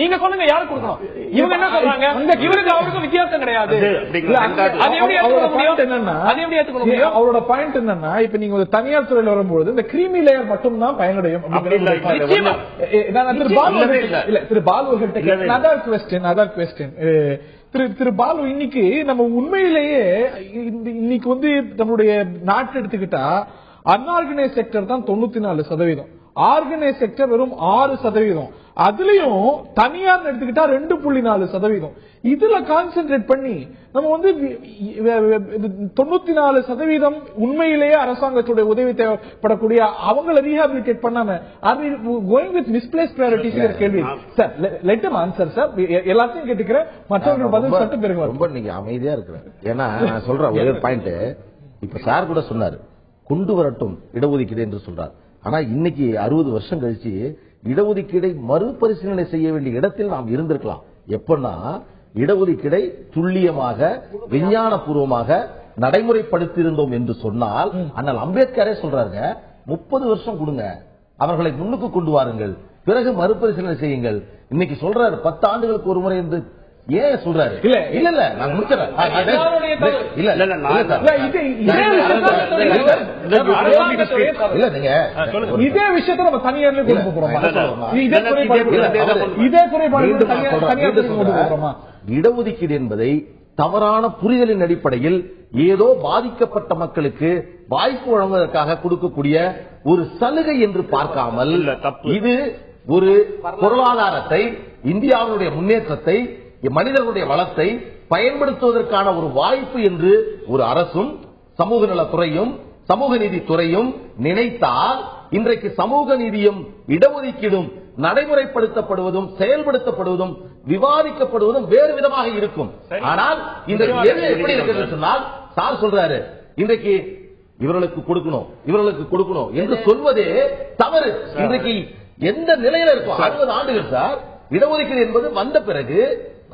நீங்க சொல்லுங்க யாருக்கு கொடுக்கணும்? இவங்க என்ன சொல்றாங்க? இவருக்கு அவருக்கும் வித்தியாசம் கிடையாது. அது எப்படி ஏற்றுக்கொள்ள முடியும்? அவரோட பாயிண்ட் என்னன்னா, இப்ப நீங்க ஒரு தனியார் துறையில் வரும்போது இந்த கிரீமி லேயர் மட்டும் தான் பயனடையும். திரு பாலு திரு பாலு, இன்னைக்கு நம்ம உண்மையிலேயே இன்னைக்கு வந்து நம்மளுடைய நாட்டு எடுத்துக்கிட்டா அன்ஆர்கனைஸ் செக்டர் தான் 94%, ஆர்கனைஸ் செக்டர் வெறும் 6%. அதுலயும் தனியார் எடுத்துக்கிட்டா 2.4%. இதுல கான்சென்ட்ரேட் பண்ணி நம்ம வந்து 94% உண்மையிலேயே அரசாங்கத்துடைய உதவி தேவைப்படக்கூடிய அவங்களை ரீஹாபிலிட்டேட் பண்ணாம கோயிங் வித் மிஸ்பிளேஸ் பிரையாரிட்டிஸ் கேள்வி. Sir let him answer sir. எல்லாத்தையும் கேட்டுக்கிறேன், மற்றவர்கள் பதில் சட்டு பெருங்க. ரொம்ப நீங்க அமைதியா இருக்கிறேன். ஏன்னா நான் சொல்றேன் ஒரே பாயிண்ட். இப்ப சார் கூட சொன்னாரு கொண்டு வரட்டும் இடஒதுக்கீடு என்று சொல்றார். ஆனா இன்னைக்கு 60 வருஷம் கழிச்சு இடஒதுக்கீடை மறுபரிசீலனை செய்ய வேண்டிய இடத்தில் நாம் இருந்திருக்கலாம். எப்பன்னா இடஒதுக்கீடை துல்லியமாக விஞ்ஞானபூர்வமாக நடைமுறைப்படுத்தியிருந்தோம் என்று சொன்னால் அண்ணல் அம்பேத்கரே சொல்றாங்க 30 வருஷம் கொடுங்க, அவர்களை முன்னுக்கு கொண்டு வாருங்கள், பிறகு மறுபரிசீலனை செய்யுங்கள். இன்னைக்கு சொல்றாரு 10 ஆண்டுகளுக்கு ஒரு முறை என்று. ஏன் சொல்றாரு? இல்ல இல்ல இல்ல நான் முடிச்சிடறேன். இதே விஷயத்தை நம்ம தனியார்ல கொண்டு போறோமா? இடஒதுக்கீடு என்பதை தவறான புரிதலின் அடிப்படையில் ஏதோ பாதிக்கப்பட்ட மக்களுக்கு வாய்ப்பு வழங்குவதற்காக கொடுக்கக்கூடிய ஒரு சலுகை என்று பார்க்காமல் இது ஒரு பொருளாதாரத்தை, இந்தியாவுடைய முன்னேற்றத்தை, மனிதர்களுடைய வளத்தை பயன்படுத்துவதற்கான ஒரு வாய்ப்பு என்று ஒரு அரசும் சமூக நலத்துறையும் சமூக நீதித்துறையும் நினைத்தால் இன்றைக்கு சமூக நீதியும் இடஒதுக்கீடும் நடைமுறைப்படுத்தப்படுவதும் செயல்படுத்தப்படுவதும் விவாதிக்கப்படுவதும் வேறு விதமாக இருக்கும். ஆனால் இன்றைக்கு எப்படி இருக்கிறது சொன்னால் சார் சொல்றாரு இன்றைக்கு இவர்களுக்கு கொடுக்கணும் என்று சொல்வதே தவறு. இன்றைக்கு எந்த நிலையில இருக்கும்? 60 ஆண்டுகள் சார் இடஒதுக்கீடு என்பது வந்த பிறகு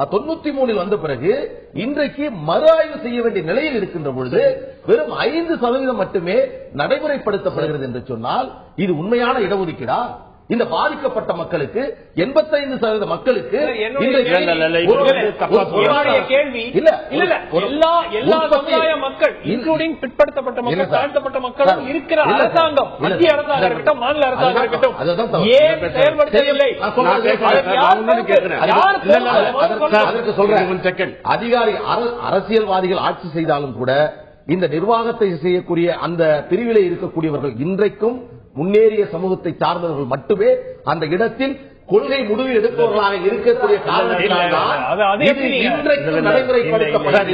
93 வந்த பிறகு இன்றைக்கு மறு ஆய்வு செய்ய வேண்டிய நிலையில் இருக்கின்ற பொழுது வெறும் 5% மட்டுமே நடைமுறைப்படுத்தப்படுகிறது என்று சொன்னால் இது உண்மையான இடஒதுக்கீடா? இந்த பாதிக்கப்பட்ட மக்களுக்கு 85% மக்களுக்கு கேள்வி எல்லா சமுதாய மக்கள் இன்க்ளூடிங் பிற்படுத்தப்பட்ட மக்கள் தாழ்த்தப்பட்ட மக்களும் இருக்கிற அரசாங்கம் மத்திய அரசாங்கம் இருக்கட்டும் மாநில அரசாங்கம் இருக்கட்டும் ஏன் செயல்படுத்தவில்லை? அதற்கு சொல்றேன், அதிகாரி அரசியல்வாதிகள் ஆட்சி செய்தாலும் கூட இந்த நிர்வாகத்தை செய்யக்கூடிய அந்த பிரிவிலே இருக்கக்கூடியவர்கள் இன்றைக்கும் முன்னேறிய சமூகத்தை சார்ந்தவர்கள் மட்டுமே அந்த இடத்தில் கொள்கை முடிவு எடுப்பவர்களாக இருக்கக்கூடிய காரணத்தினால்தான் இன்றைக்கு நடைமுறைப்படுத்தப்படாது.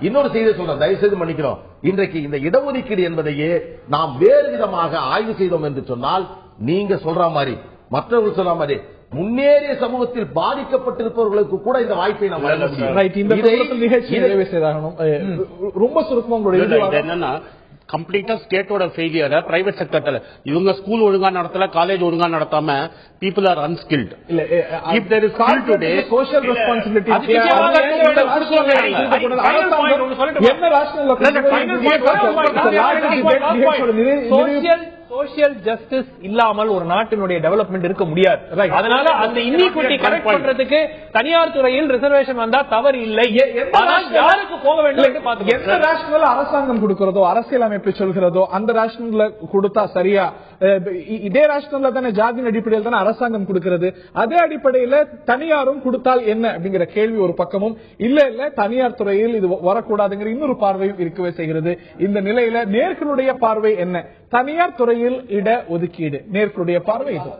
இன்னொரு செய்தி சொல்றேன், தயவு செய்து மன்னிக்கிறோம். இன்றைக்கு இந்த இடஒதுக்கீடு என்பதையே நாம் வேறு விதமாக ஆய்வு செய்தோம் என்று சொன்னால், நீங்க சொல்ற மாதிரி மற்றவர்கள் சொல்ற மாதிரி முன்னேறிய சமூகத்தில் பாதிக்கப்பட்டிருப்பவர்களுக்கு கூட இந்த வாய்ப்பை நாம் வழங்க முடியும். ரொம்ப சுருக்கமாக என்னன்னா கம்ப்ளீட்டா ஸ்டேட்டோட ஃபெயிலியர் பிரைவேட் செக்டர்ல இவங்க ஸ்கூல் ஒழுங்கா நடத்தல, காலேஜ் ஒழுங்கா நடத்தாம people are unskilled. If there is skill today, social responsibility social justice இல்லாமல் ஒரு நாட்டினுடைய டெவலப்மெண்ட் இருக்க முடியாது. அதனால அந்த இன்இக்விட்டி கரெக்ட் பண்றதுக்கு தனியார் துறையில் ரிசர்வேஷன் வந்தா தவறு இல்லை. யாருக்கு போக வேண்டும்? எந்த ரேஷனல் அரசாங்கம் கொடுக்கிறதோ, அரசியல் அமைப்பு சொல்கிறதோ அந்த ரேஷனல்ல கொடுத்தா சரியா? இதே ரேஷனல்ல தானே ஜாதியின் அடிப்படையில் தானே அரசாங்கம் கொடுக்கிறது. அதே அடிப்படையில் தனியாரும் கொடுத்தால் என்ன அப்படிங்கிற கேள்வி ஒரு பக்கமும், இல்ல தனியார் துறையில் இது வரக்கூடாதுங்கிற இன்னொரு பார்வையும் இருக்கவே செய்கிறது. இந்த நிலையில நேர்களுடைய பார்வை என்ன? தனியார் துறையில் இட ஒதுக்கீடு, நேர்களுடைய பார்வை இது.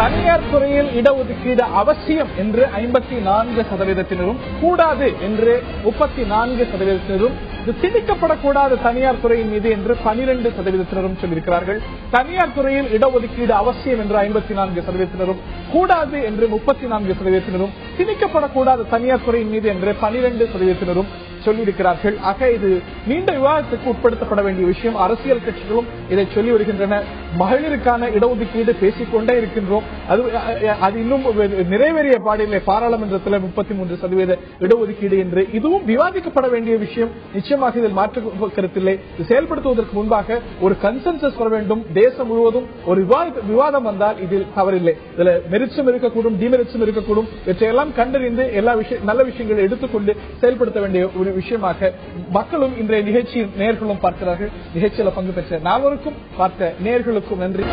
தனியார் துறையில் இடஒதுக்கீடு அவசியம் என்று 54%, கூடாது என்று 34%, இது திணிக்கப்படக்கூடாது தனியார் துறையின் மீது என்று 12% சொல்லியிருக்கிறார்கள். தனியார் துறையில் இடஒதுக்கீடு அவசியம் என்று 54%, கூடாது என்று 34%, திணிக்கப்படக்கூடாது தனியார் துறையின் மீது என்று 12% சொல்லியிருக்கிறார்கள். ஆக இது நீண்ட விவாதத்துக்கு உட்படுத்தப்பட வேண்டிய விஷயம். அரசியல் கட்சிகளும் இதை சொல்லி வருகின்றன. மகளிருக்கான இடஒதுக்கீடு பேசிக்கொண்டே இருக்கின்றோம். அது இன்னும் நிறைவேறிய பாடியிலே பாராளுமன்றத்தில் 33% இடஒதுக்கீடு என்று இதுவும் விவாதிக்கப்பட வேண்டிய விஷயம். நிச்சயமாக இதில் மாற்று கருத்தில்லை. செயல்படுத்துவதற்கு முன்பாக ஒரு கன்சென்சஸ் வர வேண்டும். தேசம் முழுவதும் ஒரு விவாதம் வந்தால் இதில் தவறில்லை. இதுல மெரிட்ஸும் இருக்கக்கூடும், டிமெரிட்ஸும் இருக்கக்கூடும். இவற்றையெல்லாம் கண்டறிந்து எல்லா நல்ல விஷயங்களை எடுத்துக்கொண்டு செயல்படுத்த வேண்டிய ஒரு விஷயமாக மக்களும் இன்றைய நிகழ்ச்சியில் நேர்களும் பார்க்கிறார்கள். நிகழ்ச்சியில் பங்கு பெற்ற நால்வருக்கும் பார்த்த நேர்களுக்கும் நன்றி.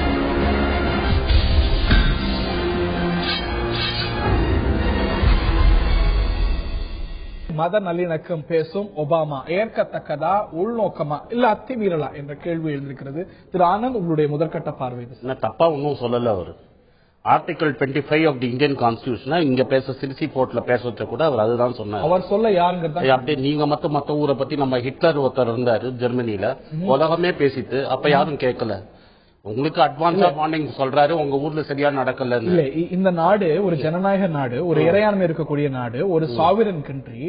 மத நல்லிணக்கம் பேசும் ஒபாமா ஏற்கத்தக்கதா, உள்நோக்கமா இல்ல அத்துமீறலா என்ற கேள்வி எழுந்திருக்கிறது. திரு ஆனந்த், உங்களுடைய முதற்கட்ட பார்வை. தப்பா ஒன்னும் சொல்லல. அவரு article 25 of the Indian constitution இங்க பேச சிறுசி போர்ட்ல பேசுறத கூட அவர் அதுதான் சொன்னார். அவர் சொல்ல யாருங்க அப்படியே நீங்க மத்த ஊரை பத்தி நம்ம ஹிட்லர் ஒருத்தர் இருந்தாரு ஜெர்மனில, உலகமே பேசிட்டு அப்ப யாரும் கேட்கல. உங்களுக்கு அட்வான்ஸா வார்னிங் சொல்றாரு, உங்க ஊர்ல சரியா நடக்கல. இல்ல, இந்த நாடு ஒரு ஜனநாயக நாடு, ஒரு இறையாண்மை இருக்கக்கூடிய நாடு, ஒரு சாவரன் கண்ட்ரி.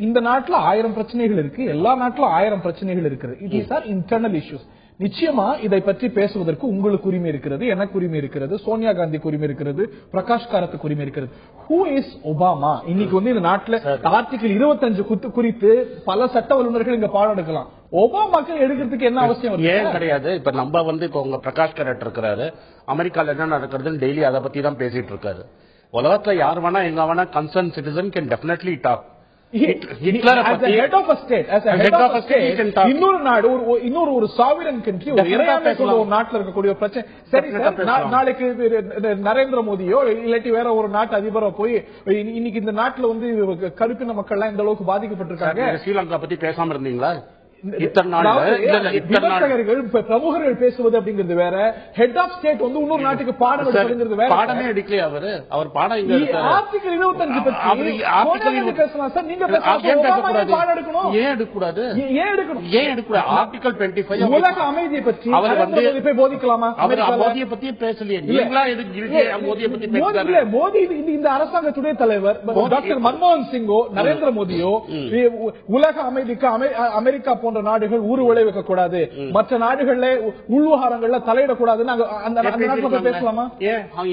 இந்த நாட்டுல 1000 பிரச்சனைகள் இருக்கு. எல்லா நாட்டிலும் 1000 பிரச்சனைகள் இருக்குது. It is our internal issues. நிச்சயமா இதை பற்றி பேசுவதற்கு உங்களுக்கு உரிமை இருக்கிறது, எனக்கு உரிமை இருக்கிறது, சோனியா காந்திக்கு உரிமை இருக்கிறது, பிரகாஷ் காரத்துக்கு உரிமை இருக்கிறது. Who is Obama? இன்னைக்கு இந்த நாட்டில் ஆர்டிகல் 25 குறித்து பல சட்ட வல்லுநர்கள் இங்க பாடம் எடுக்கலாம். ஒபாமாக்கு எடுக்கிறதுக்கு என்ன அவசியம்? ஏன் கிடையாது. இப்ப நம்ம இப்ப உங்க பிரகாஷ் காரட் இருக்கிறாரு, அமெரிக்கால என்ன நடக்கிறதுன்னு டெய்லி அதை பத்தி தான் பேசிட்டு இருக்காரு. உலகத்துல யார் வேணா எங்க வேணா concern citizen can definitely talk. இன்னொரு நாடு, இன்னொரு ஒரு சாவரன் கண்ட்ரி, ஒரு இறையாண்மை கொண்ட ஒரு நாட்டில் இருக்கக்கூடிய பிரச்சனை. சரி, நாளைக்கு நரேந்திர மோடியோ இல்லாட்டி வேற ஒரு நாட்டு அதிபரோ போய் இன்னைக்கு இந்த நாட்டுல கருப்பின மக்கள் எல்லாம் இந்த அளவுக்கு பாதிக்கப்பட்டிருக்காங்க. ஸ்ரீலங்கா பத்தி பேசாம இருந்தீங்களா? விமர்சகர்கள் பிரமுகர்கள் பேசுவது அப்படிங்கிறது வேற, ஹெட் ஆஃப் ஸ்டேட் இன்னொரு நாட்டுக்கு பாடம் எடுக்கிறது வேற. பாடமே எடுக்கலையே அவர் பாடம் ஆர்டிகல் 25 பத்தி பேசலாம் சார். நீங்க பாடம் எடுக்கணும். ஏன் எடுக்கக்கூடாது? ஆர்டிகல் 25 உலக அமைதியை பற்றி அவர் போதிக்கலாமா? அவர் மோதியை பத்தி பேசலையே. மோதியை பத்தி பேசல. மோடி இந்த அரசாங்கத்துடைய தலைவர் டாக்டர் மன்மோகன் சிங்கோ, நரேந்திர மோடியோ உலக அமைதிக்கு அமெரிக்கா போன்ற நாடுகள் ஊறு விளைவிக்க கூடாது, மற்ற நாடுகள்ல உள்விவகாரங்கள்ல தலையிடக்கூடாதுன்னு பேசலாமா?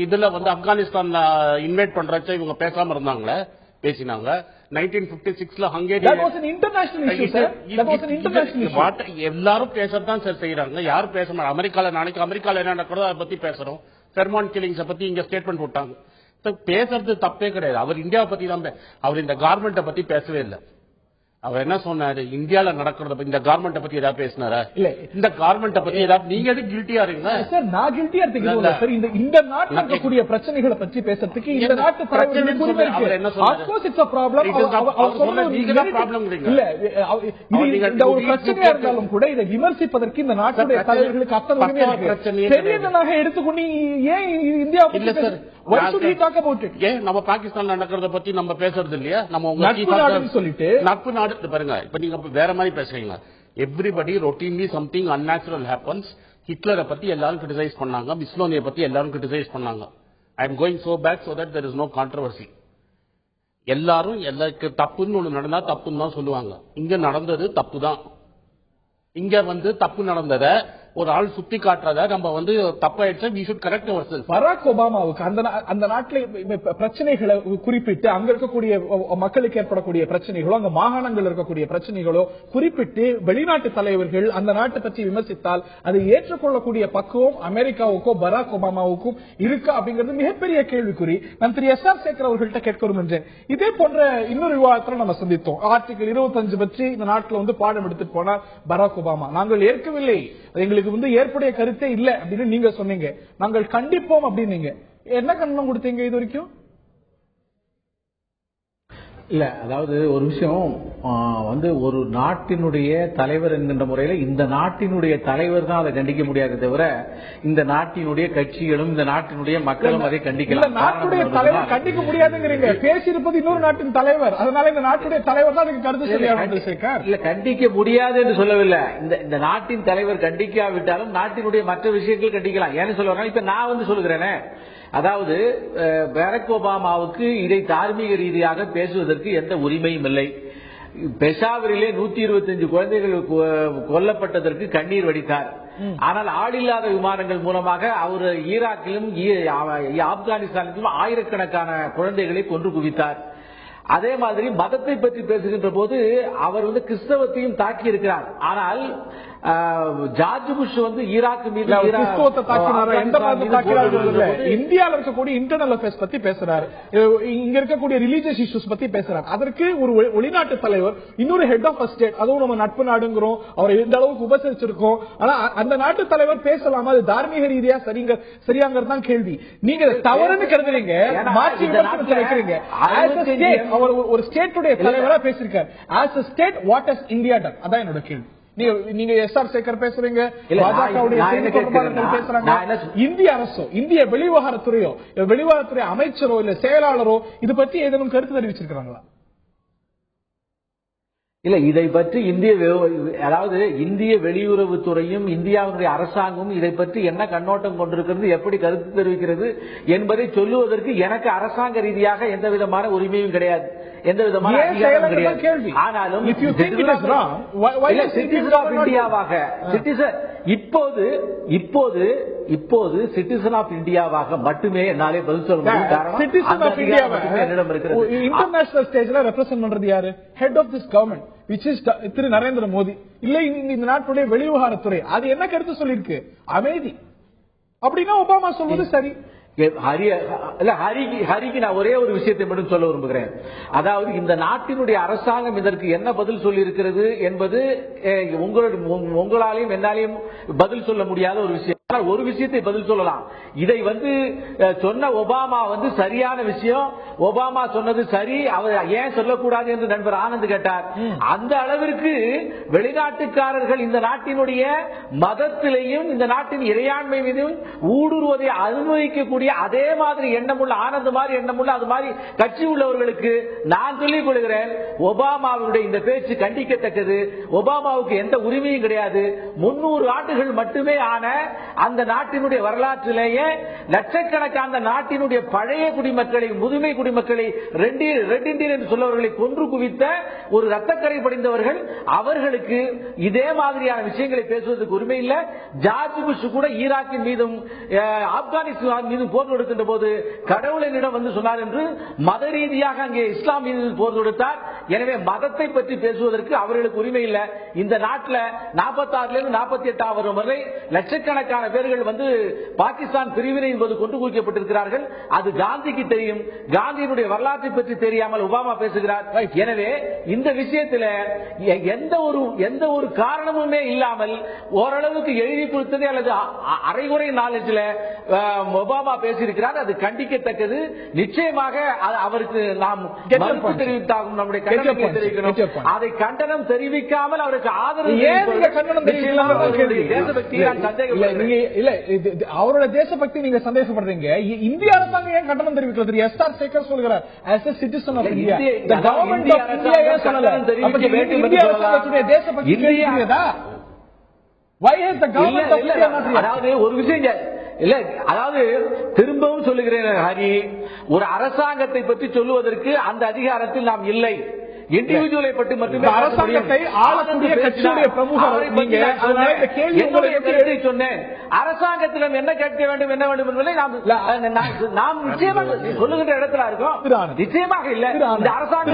இதுல ஆப்கானிஸ்தான் இன்வைட் பண்றச்ச இவங்க பேசாம இருந்தாங்களே, பேசினாங்க. 1956ல That was an international issue, sir. That was an international issue. எல்லாரும் பேசத்தான் சார் செய்யறாங்க. யாரும் பேச மாட்டாங்க. அமெரிக்கால நாளைக்கு அமெரிக்கால என்ன நடக்கிறதோ அதை பத்தி பேசுறோம். ஃபெர்மான் கில்லிங்ஸ் பத்தி இங்க ஸ்டேட்மெண்ட் போட்டாங்க. பேசுறது தப்பே கிடையாது. அவர் இந்தியாவை பத்தி தான், அவர் இந்த கார்மெண்ட்டை பத்தி பேசவே இல்லை. அவர் என்ன சொன்னாரு, இந்தியால நடக்கிறத இந்த கார்மெண்ட்டை பத்தி ஏதாவது பேசினாரா? இல்ல. இந்த கார்மெண்ட்டை பத்தி ஏதாவது நீங்க எது கில்ட்டியா இருக்கீங்க சார்? நான் கில்ட்டியா இருக்கீங்க சார். இந்த நாட்டில் இருக்கக்கூடிய பிரச்சனைகளை பத்தி பேசுறதுக்கு இந்த நாட்டு தலைவர்களுக்கு உரிமை இருக்கு. Of course it's a problem. நீங்க தான் ப்ராப்ளம் இல்ல. இந்த ஒரு பிரச்சனையா இருந்தாலும் கூட இதை விமர்சிப்பதற்கு இந்த நாட்டுடைய தலைவர்களுக்கு அத்தனை உரிமை இருக்கு. பெரியதனாக எடுத்துக்கொண்டு ஏன் இந்தியா இல்ல sir? Why should we talk about it? ஏன் நம்ம பாகிஸ்தான் நடக்கிறத பத்தி நம்ம பேசுறது இல்லையா? நம்ம சொல்லிட்டு நட்பு நாடு பாருங்க. இப்ப நீங்க வேற மாதிரி பேசுறீங்க. Everybody routinely something unnatural happens. ஹிட்லரை பத்தி எல்லாரும் கிரிட்டிசைஸ் பண்ணாங்க. முஸ்லோனியை பத்தி எல்லாரும் கிரிட்டிசைஸ் பண்ணாங்க. I am going so back so that there is no controversy. எல்லாரும் எல்லாருக்கு தப்புன்னு ஒண்ணு நடந்தா தப்புன்னு தான் சொல்லுவாங்க. இங்க நடந்தது தப்பு தான். இங்க தப்பு நடந்தத ஒரு ஆள் சுத்தி காட்டுறத நம்ம தப்பாயிடுச்சு. we should correct ourselves. பராக் ஒபாமாவுக்கு அந்த நாட்டில் பிரச்சனைகளை குறிப்பிட்டு அங்க இருக்கக்கூடிய மக்களுக்கு ஏற்படக்கூடிய பிரச்சனைகளோ அங்க மாகாணங்கள் இருக்கக்கூடிய பிரச்சனைகளோ குறிப்பிட்டு வெளிநாட்டு தலைவர்கள் அந்த நாட்டை பற்றி விமர்சித்தால் அதை ஏற்றுக்கொள்ளக்கூடிய பக்குவம் அமெரிக்காவுக்கோ பராக் ஒபாமாவுக்கும் இருக்கா அப்படிங்கிறது மிகப்பெரிய கேள்விக்குறி. நான் திரு எஸ் ஆர் சேகர் அவர்கள்ட்ட கேட்க விரும்புகிறேன். இதே போன்ற இன்னொரு விவாதத்தில் நம்ம சந்தித்தோம். ஆர்டிகல் 25 பற்றி இந்த நாட்டில் பாடம் எடுத்துட்டு போனார் பராக் ஒபாமா. நாங்கள் ஏற்கவில்லை, எங்களுக்கு ஏற்புடைய கருத்தே இல்ல அப்படின்னு நீங்க சொன்னீங்க. நாங்கள் கண்டிப்போம் அப்படின்னு என்ன கண்டனம் கொடுத்தீங்க இது வரைக்கும்? இல்ல, அதாவது ஒரு விஷயம் ஒரு நாட்டினுடைய தலைவர் என்கின்ற முறையில இந்த நாட்டினுடைய தலைவர் தான் அதை கண்டிக்க முடியாது தவிர இந்த நாட்டினுடைய கட்சிகளும் இந்த நாட்டினுடைய மக்களும் அதை கண்டிக்கலாம். நாட்டுடைய தலைவர் கண்டிக்க முடியாதுங்கிறீங்க. பேசியிருப்பது இன்னொரு நாட்டின் தலைவர், அதனால இந்த நாட்டுடைய தலைவர் தான் அதுக்கு கருத்து சொல்லியா? இல்ல, கண்டிக்க முடியாது என்று சொல்லவில்லை. இந்த நாட்டின் தலைவர் கண்டிக்காவிட்டாலும் நாட்டினுடைய மற்ற விஷயங்கள் கண்டிக்கலாம். ஏன்னு சொல்லுவாங்க, இப்ப நான் சொல்லுகிறேனே, அதாவது பராக் ஒபாமாவுக்கு இதை தார்மீக ரீதியாக பேசுவதற்கு எந்த உரிமையும் இல்லை. பெஷாவரிலே 125 குழந்தைகள் கொல்லப்பட்டதற்கு கண்ணீர் வடித்தார். ஆனால் ஆளில்லாத விமானங்கள் மூலமாக அவர் ஈராக்கிலும் ஆப்கானிஸ்தானிலும் ஆயிரக்கணக்கான குழந்தைகளை கொன்று குவித்தார். அதே மாதிரி மதத்தை பற்றி பேசுகின்ற போது அவர் கிறிஸ்தவத்தையும் தாக்கி இருக்கிறார். ஆனால் ஜார்ஜ் புஷ் ஈராக் மீது இந்தியாவில் இருக்கக்கூடிய இன்டர்னல் அஃபேர்ஸ் பத்தி பேசுறாரு, இங்க இருக்கக்கூடிய ரிலீஜியஸ் இஷ்யூஸ் பத்தி பேசுறாரு. அதற்கு ஒரு வெளிநாட்டு தலைவர் இன்னொரு ஹெட் ஆஃப் ஸ்டேட், அதுவும் நம்ம நட்பு நாடுங்கிறோம், அவரை எந்த அளவுக்கு உபசரிச்சிருக்கோம், ஆனா அந்த நாட்டு தலைவர் பேசலாமா? அது தார்மீக ரீதியா சரியாங்கிறது தான் கேள்வி. நீங்க தவறுன்னு கருதுறீங்க, மாற்றி விமர்சனத்தை வைக்கிறீங்க. அவர் ஒரு ஸ்டேட்டுடைய தலைவரா பேசியிருக்காரு. As a state, what has India done? அதான் என்னோட கேள்வி. நீங்க எஸ் ஆர் சேகர் பேசுறீங்க, பாஜகவுடைய செய்தி தொடர்பாளர்கள் பேசுறாங்க. இந்திய அரசோ, இந்திய வெளிவிவகாரத்துறையோ, வெளிவிவகாரத்துறை அமைச்சரோ இல்ல செயலாளரோ இது பற்றி ஏதேனும் கருத்து தெரிவிச்சிருக்காங்களா? இல்ல, இதை பற்றி இந்திய வெளியுறவுத்துறையும் இந்தியாவுடைய அரசாங்கமும் இதை பற்றி என்ன கண்ணோட்டம் கொண்டிருக்கிறது, எப்படி கருத்து தெரிவிக்கிறது என்பதை சொல்லுவதற்கு எனக்கு அரசாங்க ரீதியாக எந்த விதமான உரிமையும் கிடையாது, எந்த விதமான அதிகாரமும் கிடையாது. ஆனாலும் இப்போது சிட்டிசன் ஆஃப் இந்தியாவாக மட்டுமே என்னாலே பதில் சொல்ல முடியும். என்னிடம் இருக்கிறது. இன்டர்நேஷனல் ஸ்டேஜ்ல ரெப்ரசென்ட் பண்றது யாரு? Head of this government which is திரு நரேந்திர மோடி. இல்ல, இந்த நாட்டுடைய வெளிவிவகாரத்துறை அது என்ன கருத்து சொல்லிருக்கு? அமைதி. அப்படின்னா ஒபாமா சொல்வது சரி. ஹரிக்கு நான் ஒரே ஒரு விஷயத்தை மட்டும் சொல்ல விரும்புகிறேன். அதாவது இந்த நாட்டினுடைய அரசாங்கம் இதற்கு என்ன பதில் சொல்லி இருக்கிறது என்பது உங்களாலையும் என்னாலையும் பதில் சொல்ல முடியாத ஒரு விஷயம். ஒரு விஷயத்தை பதில் சொல்லலாம். இதை சொன்ன ஒபாமா சரியான விஷயம், ஒபாமா சொன்னது சரி, அவர் ஏன் சொல்லக்கூடாது என்று நண்பர் ஆனந்த் கேட்டார். அந்த அளவிற்கு வெளிநாட்டுக்காரர்கள் இந்த நாட்டினுடைய மதத்திலையும் இந்த நாட்டின் இறையாண்மை மீதும் ஊடுருவதை அனுமதிக்கக்கூடிய அதே மாதிரி எண்ணமுள்ள ஆனந்த் மாதிரி எண்ணமுள்ள அது மாதிரி கட்சி உள்ளவர்களுக்கு நான் சொல்லிக் கொள்கிறேன், ஒபாமாவுடைய இந்த பேச்சு கண்டிக்கத்தக்கது. ஒபாமாவுக்கு எந்த உரிமையும் கிடையாது. 300 ஆண்டுகள் மட்டுமே ஆன அந்த நாட்டினுடைய வரலாற்றிலேயே லட்சக்கணக்கான அந்த நாட்டினுடைய பழைய குடிமக்களை, முதுமை குடிமக்களை, ரெட் இண்டியன் என்று சொல்லவர்களை கொன்று குவித்த ஒரு ரத்தக்கரை படிந்தவர்கள். அவர்களுக்கு இதே மாதிரியான விஷயங்களை பேசுவதற்கு உரிமை இல்லை. ஜார்ஜ் புஷ் கூட ஈராக்கின் மீதும் ஆப்கானிஸ்தான் மீதும் போர் தொடுக்கின்ற போது கடவுளிடம் வந்து சொன்னார் என்று மத ரீதியாக அங்கே இஸ்லாம் மீது போர் தொடுத்தார். எனவே மதத்தை பற்றி பேசுவதற்கு அவர்களுக்கு உரிமை இல்லை. இந்த நாட்டில் 46 48 வரை லட்சக்கணக்கான பேர்கள் வந்து பாகிஸ்தான் பிரிவினையின் போது கொண்டு குவிக்கப்பட்டிருக்கிறார்கள். அது காந்திக்கு தெரியும். காந்தியினுடைய வரலாற்றை பற்றி தெரியாமல் ஒபாமா பேசுகிறார். எனவே இந்த விஷயத்தில் எந்த ஒரு காரணமுமே இல்லாமல் ஓரளவுக்கு எழுதி கொடுத்ததே அல்லது அரைகுறை நாலேஜில் ஒபாமா பேசியிருக்கிறார். அது கண்டிக்கத்தக்கது. நிச்சயமாக அவருக்கு நாம் மறுப்பு தெரிவித்தாகும், நம்முடைய கண்டனத்தை தெரிவிக்கணும். அதை கண்டனம் தெரிவிக்காமல் அவருக்கு ஆதரவு அவரோட தேசபக்தி நீங்க சந்தேகப்படுறீங்க. இந்திய அரசாங்கம் ஏன் கண்டனம் தெரிவிக்கிறது? எஸ்ஆர் சேகர் சொல்கிறார், as a citizen of India, the government of India ஏன் சொல்லல? அப்ப இந்திய அரசாங்கத்துடைய தேசபக்தி தெரியாதா? Why has the government of India not? அதாவது ஒரு விஷயம் இல்ல, அதாவது திரும்பவும் சொல்லுகிறேன் ஹரி, ஒரு அரசாங்கத்தை பற்றி சொல்லுவதற்கு அந்த அதிகாரத்தில் நாம் இல்லை. இண்டிவிஜுவலை பற்றி மட்டுமே அரசாங்கத்தை ஆளக்கூடிய கட்சியுடைய பிரமுகர் நீங்க. அதனால இந்த கேள்வி உங்களுக்கு சொன்னேன். அரசாங்கத்திடம் என்ன கேட்க வேண்டும், என்ன வேண்டும் என்பதை நாம் நிச்சயமாக சொல்லுகின்ற இடத்துல இருக்கோம். நிச்சயமாக இல்ல. இந்த அரசாங்கம்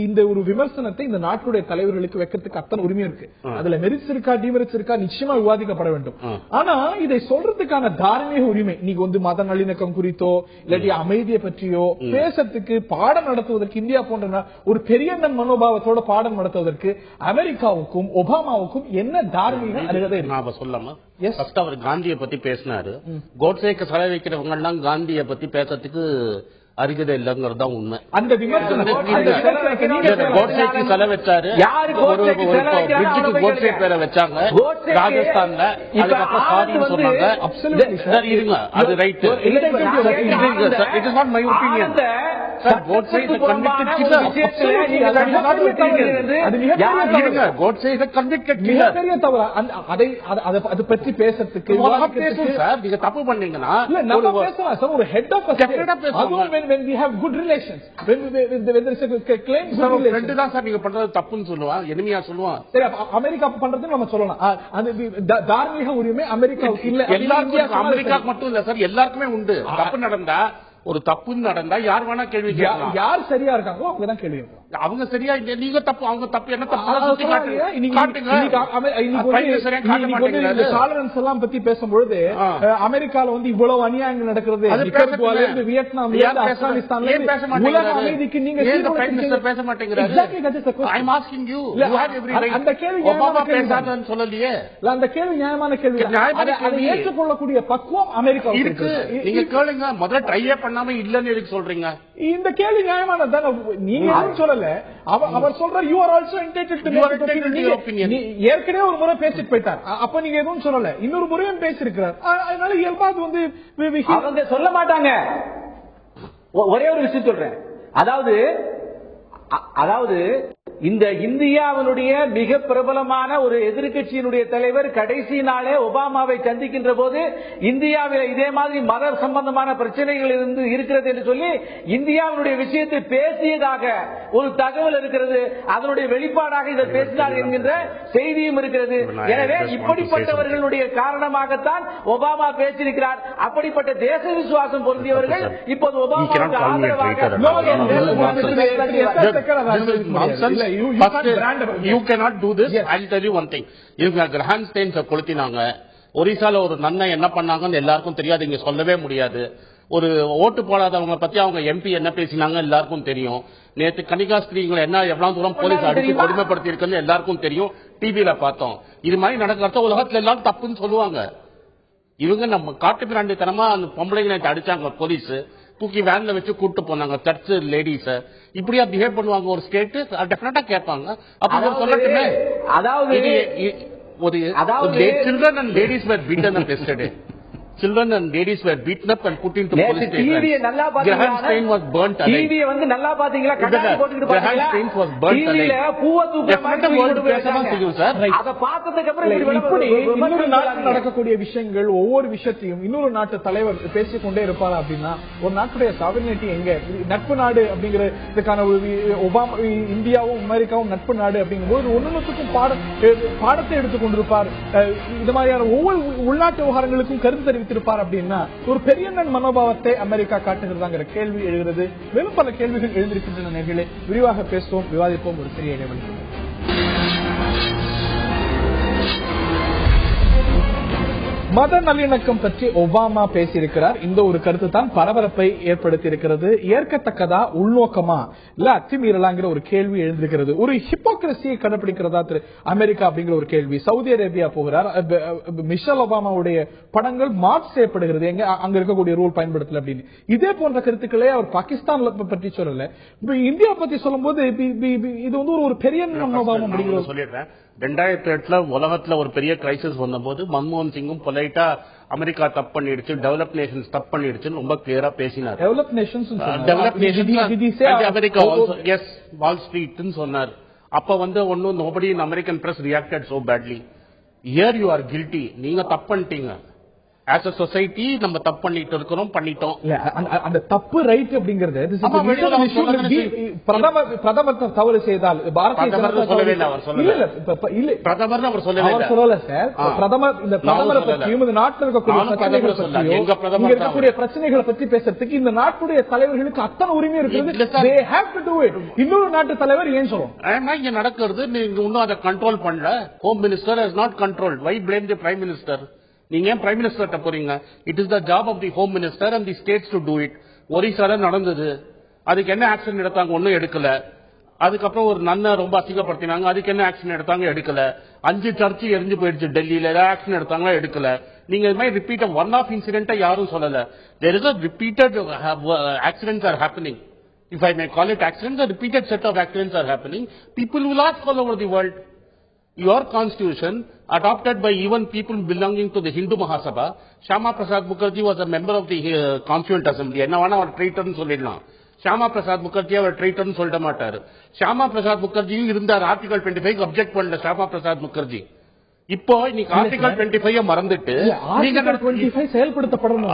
இந்த ஒரு விமர்சனத்தை இந்த நாட்டுடைய தலைவர்களுக்கு வைக்கிறதுக்கு அத்தனை உரிமை இருக்கு. அதுல மெரிட்ஸ் இருக்கா டிமெரிட்ஸ் இருக்கா நிச்சயமா விவாதிக்கப்பட வேண்டும். ஆனா இதை சொல்றதுக்கான தார்மீக உரிமை நீங்க வந்து மத நல்லிணக்கம் குறித்தோ இல்லாட்டி அமைதியை பற்றியோ பேசறதுக்கு பாடம் நடத்துவதற்கு இந்தியா போன்ற ஒரு பெரிய மனோபாவத்தோட பாடம் நடத்துவதற்கு அமெரிக்காவுக்கும் ஒபாமாவுக்கும் என்ன தார்மீக அருகதை சொல்லாம? அவர் காந்தியை பத்தி பேசினாரு. கோட்சேக்கு செலவு வைக்கிறவங்க எல்லாம் காந்தியை பத்தி பேசுறதுக்கு அருகதை இல்லங்கிறது தான் உண்மை. அந்த விமர்சனம் கோட்சேக்கு செலவு வச்சாரு, கோட்சே பேரை வச்சாங்க ராஜஸ்தான்ல. அதுக்கப்புறம் சாரின்னு சொன்னாங்க. இருங்க, அது right. It is not my opinion. Godse is a convicted killer. Godse is a convicted killer. அதை அது பற்றி பேசுறதுக்கு நீங்க தப்பு பண்ணீங்கன்னா ஒரு head of when we have good relations, when there is a claim good friend தான் சார் நீங்க பண்றது தப்புன்னு சொல்லுவான், எனிமியா சொல்லுவான். சரி, அமெரிக்கா பண்றது நம்ம சொல்லலாம். அந்த தார்மீக உரிமை அமெரிக்காவுக்கு இல்ல. எல்லாருக்கும், அமெரிக்காவுக்கு மட்டும் இல்ல சார், எல்லாருக்குமே உண்டு. தப்பு நடந்தா, ஒரு தப்பு நடந்தா யார் வேணா கேள்வி கேட்கலாம். யார் சரியா இருக்காங்களோ அவங்க தான் கேள்வி கேட்கலாம். அவங்க சரியா இல்ல, நீங்க தப்பு, அவங்க தப்பு, என்ன தப்பு டாலரன்ஸ் எல்லாம் பத்தி பேசும்பொழுது அமெரிக்கால வந்து இவ்வளவு அநியாயங்கள் நடக்கிறது, வியட்நாம், ஆப்கானிஸ்தான், உலக அமைதிக்கு நீங்க பேச மாட்டேங்கிறாரு. அந்த கேள்வி சொல்லலையே. அந்த கேள்வி நியாயமான கேள்வி. அதை ஏற்றுக்கொள்ளக்கூடிய பக்குவம் அமெரிக்கா இருக்கு. நீங்க கேளுங்க, முதல்ல ட்ரையே பண்ணாம இல்லன்னு எதுக்கு சொல்றீங்க? இந்த கேள்வி நியாயமானது. நீங்க எதுவும் சொல்லல. அவர் சொல்ற you are also entitled to your opinion. ஏற்கனவே ஒரு முறை பேசிட்டு போயிட்டார். அப்ப நீங்க எதுவும் சொல்லல, இன்னொரு முறையும் பேசிருக்கிறார். அதனால இயல்பாது வந்து அவங்க சொல்ல மாட்டாங்க. ஒரே ஒரு விஷயம் சொல்றேன். அதாவது இந்த இந்தியாவினுடைய மிக பிரபலமான ஒரு எதிர்க்கட்சியினுடைய தலைவர் கடைசி நாளே ஒபாமாவை சந்திக்கின்ற போது இந்தியாவில் இதே மாதிரி மத சம்பந்தமான பிரச்சனைகள் இருக்கிறது என்று சொல்லி இந்தியாவினுடைய விஷயத்தை பேசியதாக ஒரு தகவல் இருக்கிறது. அதனுடைய வெளிப்பாடாக இதை பேசினார் என்கின்ற செய்தியும் இருக்கிறது. எனவே இப்படிப்பட்டவர்களுடைய காரணமாகத்தான் ஒபாமா பேசியிருக்கிறார். அப்படிப்பட்ட தேச விசுவாசம் பொருந்தியவர்கள் இப்போது ஒபாமாவுக்கு ஆதரவாக You cannot do this. I'll tell you one thing. இவங்க கிரஹான் ஸ்டெயின்ஸை கொளுத்தினாங்க. ஒரிசால ஒரு நன்மை என்ன பண்ணாங்கன்னு எல்லாருக்கும் தெரியாது, இங்க சொல்லவே முடியாது. ஒரு ஓட்டு போடாதவங்க பத்தி அவங்க எம்பி என்ன பேசினாங்க எல்லாருக்கும் தெரியும். நேற்று கன்னிகாஸ்திரிகளை என்ன எவ்வளவு தூரம் போலீஸ் அடிச்சு கொடுமைப்படுத்தி இருக்குன்னு எல்லாருக்கும் தெரியும். டிவியில பார்த்தோம். இது மாதிரி நடக்கிறத உலகத்துல எல்லாரும் தப்புன்னு சொல்லுவாங்க. இவங்க நம்ம காட்டு பிராண்டித்தனமா அந்த பொம்பளைங்களை அடிச்சாங்க, போலீஸ் தூக்கி வேன்ல வச்சு கூட்டு போனாங்க சர்ச் லேடிஸ். இப்படியா பிஹேவ் பண்ணுவாங்க ஒரு ஸ்டேட்? டெஃபினட்டா கேட்பாங்க. அப்ப சொல்லட்டுமே, அதாவது children and ladies were beaten yesterday. children and ladies were beaten up and put into police stations. டிவியை நல்லா Graham Stein was burnt alive. டிவியை வந்து நல்லா பாத்தீங்களா? கண்ணாடி போட்டுட்டு பாத்தீங்களா? Graham Stein was burnt alive. டிவில பூவ தூக்குற மாதிரி world பேசதான் செய்யும் சார். அத பார்த்ததுக்கு அப்புறம் இப்படி இன்னொரு நாட்டில் நடக்கக்கூடிய விஷயங்கள் ஒவ்வொரு விஷயத்தையும் இன்னொரு நாட்டு தலைவர் பேசிக்கொண்டே இருப்பாரா அப்படின்னா ஒரு நாட்டுடைய சாவர்னிட்டி எங்க? நட்பு நாடு அப்படிங்கிறதுக்கான ஒபாமா இந்தியாவும் அமெரிக்காவும் நட்பு நாடு அப்படிங்கும்போது ஒன்னொன்னுக்கும் பாடத்தை எடுத்துக் கொண்டிருப்பார். இந்த மாதிரியான ஒவ்வொரு உள்நாட்டு விவகாரங்களுக்கும் கருத்து தெரிவித்திருப்பார் அப்படின்னா ஒரு பெரிய மனோபாவத்தை அமெரிக்கா காட்டுகிறதாங்கிற கேள்வி எழுகிறது. மேலும் பல கேள்விகள் எழுந்திருக்கின்றன. நேர்களே, விரிவாக பேசுவோம், விவாதிப்போம். ஒரு சிறிய இடைவெளி. மத நல்லிணக்கம் பற்றி ஒபாமா பேசியிருக்கிறார். இந்த ஒரு கருத்து தான் பரபரப்பை ஏற்படுத்தி இருக்கிறது. ஏற்கத்தக்கதா, உள்நோக்கமா, இல்ல அத்துமீறலாங்கிற ஒரு கேள்வி எழுந்திருக்கிறது. ஒரு ஹிப்போக்ரசியை கடைபிடிக்கிறதா திரு அமெரிக்கா அப்படிங்கிற ஒரு கேள்வி. சவுதி அரேபியா போகிறார். மிஷல் ஒபாமாவுடைய படங்கள் மார்க் செய்யப்படுகிறது. எங்க அங்க இருக்கக்கூடிய ரூல் பயன்படுத்தல அப்படின்னு. இதே போன்ற கருத்துக்களே அவர் பாகிஸ்தான் பற்றி சொல்லல. இந்தியா பத்தி சொல்லும் போது இது வந்து ஒரு பெரிய மனோபாவம் அப்படிங்கிறது சொல்லிடுறேன். 2008 உலகத்துல ஒரு பெரிய கிரைசிஸ் வந்தபோது மன்மோகன் சிங்கும் பொலைட்டா அமெரிக்கா தப்பு பண்ணிடுச்சு, டெவலப் நேஷன்ஸ் தப்பு பண்ணிடுச்சுன்னு ரொம்ப கிளியரா பேசினார். Develop nations America as Wall Street சொன்னார். அப்ப வந்து ஒன்னும் nobody in American press reacted so badly. Here you are guilty, நீங்க தப்பு பண்ணிட்டீங்க. ஆஸ் அ சொசைட்டி நம்ம தப்பு பண்ணிட்டு இருக்கிறோம், பண்ணிட்டோம். அந்த தப்பு ரைட் அப்படிங்கறது பிரதமர் தவறு செய்தால் பிரதமர் அவர் சொல்லல சார். பிரதமர் இந்த பிரதமரை பற்றியும் இந்த நாட்டில் இருக்கக்கூடிய பிரச்சனைகளை பற்றி பேசுறதுக்கு இந்த நாட்டுடைய தலைவர்களுக்கு அத்தனை உரிமை இருக்குது. இன்னொரு நாட்டு தலைவர் ஏன் சொல்லும் இங்க நடக்கிறது? நீங்க இன்னும் அதை கண்ட்ரோல் பண்ணல. Home minister has not control. Why blame the prime minister? நீங்க ஏன் பிரைம் மினிஸ்டர் போறீங்க? It is the job of the home minister and the states to do it. ஒரிசால நடந்தது, அதுக்கு என்ன ஆக்ஷன் எடுத்தாங்க? ஒன்னும் எடுக்கல. அதுக்கப்புறம் ஒரு நன்னை ரொம்ப அசிங்கப்படுத்தினாங்க, அதுக்கு என்ன ஆக்ஷன் எடுத்தாங்க? எடுக்கல. 5 சர்ச்சு எரிஞ்சு போயிடுச்சு டெல்லியில, ஆக்ஷன் எடுத்தாங்க? எடுக்கல. நீங்க இது மாதிரி ரிப்பீட் ஒன் ஆஃப் இன்சிடென்ட்டை யாரும் சொல்லல. There is a repeated accidents are happening. If I may call it accidents, a repeated set of accidents are happening. People will ask all over the world. Your constitution, adopted by even people belonging to the Hindu Mahasabha, Shyama Prasad Mukherjee was a member of the Constituent Assembly. என்ன வேணா அவர் ட்ரைட்டர்னு சொல்லிடலாம். ஷியாமா பிரசாத் முகர்ஜி அவர் ட்ரைட்டர்னு சொல்லிட மாட்டாரு. ஷியாமா பிரசாத் முகர்ஜியும் இருந்தார். Article 25 object பண்ணல ஷியாமா பிரசாத் முகர்ஜி. இப்போ நீங்க article 25 மறந்துட்டு செயல்படுத்தப்படணும்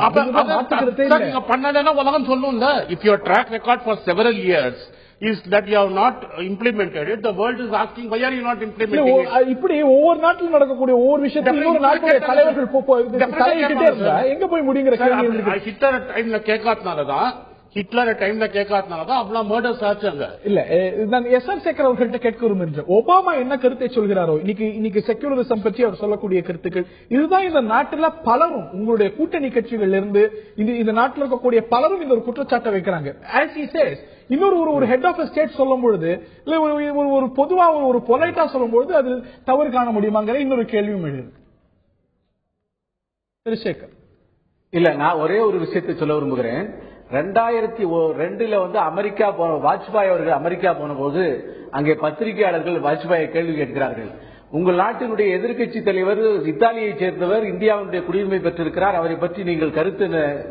நீங்க பண்ணலன்னா உலகம் சொல்லுங்க. If your track record for several years is that you have not implemented it, the world is asking why are you not implementing it? இப்படி ஒவ்வொரு நாட்டிலும் நடக்கக்கூடிய ஒவ்வொரு விஷயத்தையும் இன்னொரு நாட்டுடைய தலைவர்கள் தலையிட்டே இருந்தா எங்க போய் முடிங்கிற கேள்வி இருக்கு. ஹிட்லர் டைம்ல கேட்காதனாலதான் அவ்வளவு மர்டர்ஸ் ஆச்சாங்க. இல்ல, நான் எஸ்.ஆர். சேகர் அவர்கள்ட்ட கேட்க விரும்புகிறேன். ஒபாமா என்ன கருத்தை சொல்கிறாரோ, இன்னைக்கு செக்யூலரிசம் பற்றி அவர் சொல்லக்கூடிய கருத்துக்கள் இதுதான். இந்த நாட்டில் பலரும் உங்களுடைய கூட்டணி கட்சிகள் இருந்து இந்த நாட்டில் இருக்கக்கூடிய பலரும் இந்த ஒரு குற்றச்சாட்டை வைக்கிறாங்க. as he says, இன்னொரு ஒரு ஹெட் ஆஃப் ஸ்டேட் சொல்லும் பொழுது, இல்ல ஒரு பொதுவா ஒரு பொலைட்டா சொல்லும் பொழுது அது தவறு காண முடியுமாங்கிற இன்னொரு கேள்வியும் எழுது. சேகர், இல்ல, நான் ஒரே ஒரு விஷயத்தை சொல்ல விரும்புகிறேன். 2002 வந்து அமெரிக்கா வாஜ்பாய் அவர்கள் அமெரிக்கா போன போது அங்கே பத்திரிகையாளர்கள் வாஜ்பாயை கேள்வி கேட்கிறார்கள். உங்கள் நாட்டினுடைய எதிர்க்கட்சி தலைவர் இத்தாலியை சேர்ந்தவர், இந்தியாவுடைய குடியுரிமை பெற்றிருக்கிறார், அவரை பற்றி நீங்கள்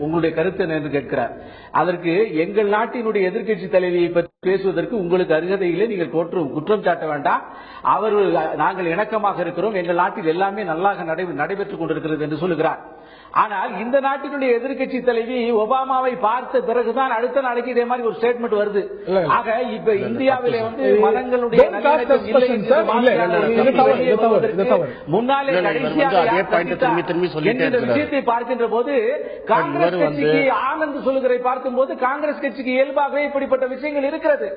உங்களுடைய கருத்து என்ன என்று கேட்கிறார். அதற்கு எங்கள் நாட்டினுடைய எதிர்க்கட்சி தலைவியை பற்றி பேசுவதற்கு உங்களுக்கு அருகதை இல்லை, நீங்கள் குற்றம் சாட்ட வேண்டாம், நாங்கள் இணக்கமாக இருக்கிறோம், எங்கள் நாட்டில் எல்லாமே நல்லாக நடைபெற்றுக் கொண்டிருக்கிறது என்று சொல்லுகிறார். ஆனால் இந்த நாட்டினுடைய எதிர்க்கட்சி தலைவி ஒபாமாவை பார்த்த பிறகுதான் அடுத்த நாளைக்கு இதே மாதிரி ஒரு ஸ்டேட்மெண்ட் வருது. ஆக இப்ப இந்தியாவிலே வந்து மதங்களுடைய முன்னாலே விஷயத்தை பார்க்கின்ற போது காங்கிரஸ் கட்சிக்கு ஆனந்த் சொல்லுகிறதை பார்க்கும் போது காங்கிரஸ் கட்சிக்கு இயல்பாகவே இப்படிப்பட்ட விஷயங்கள் இருக்கிறது.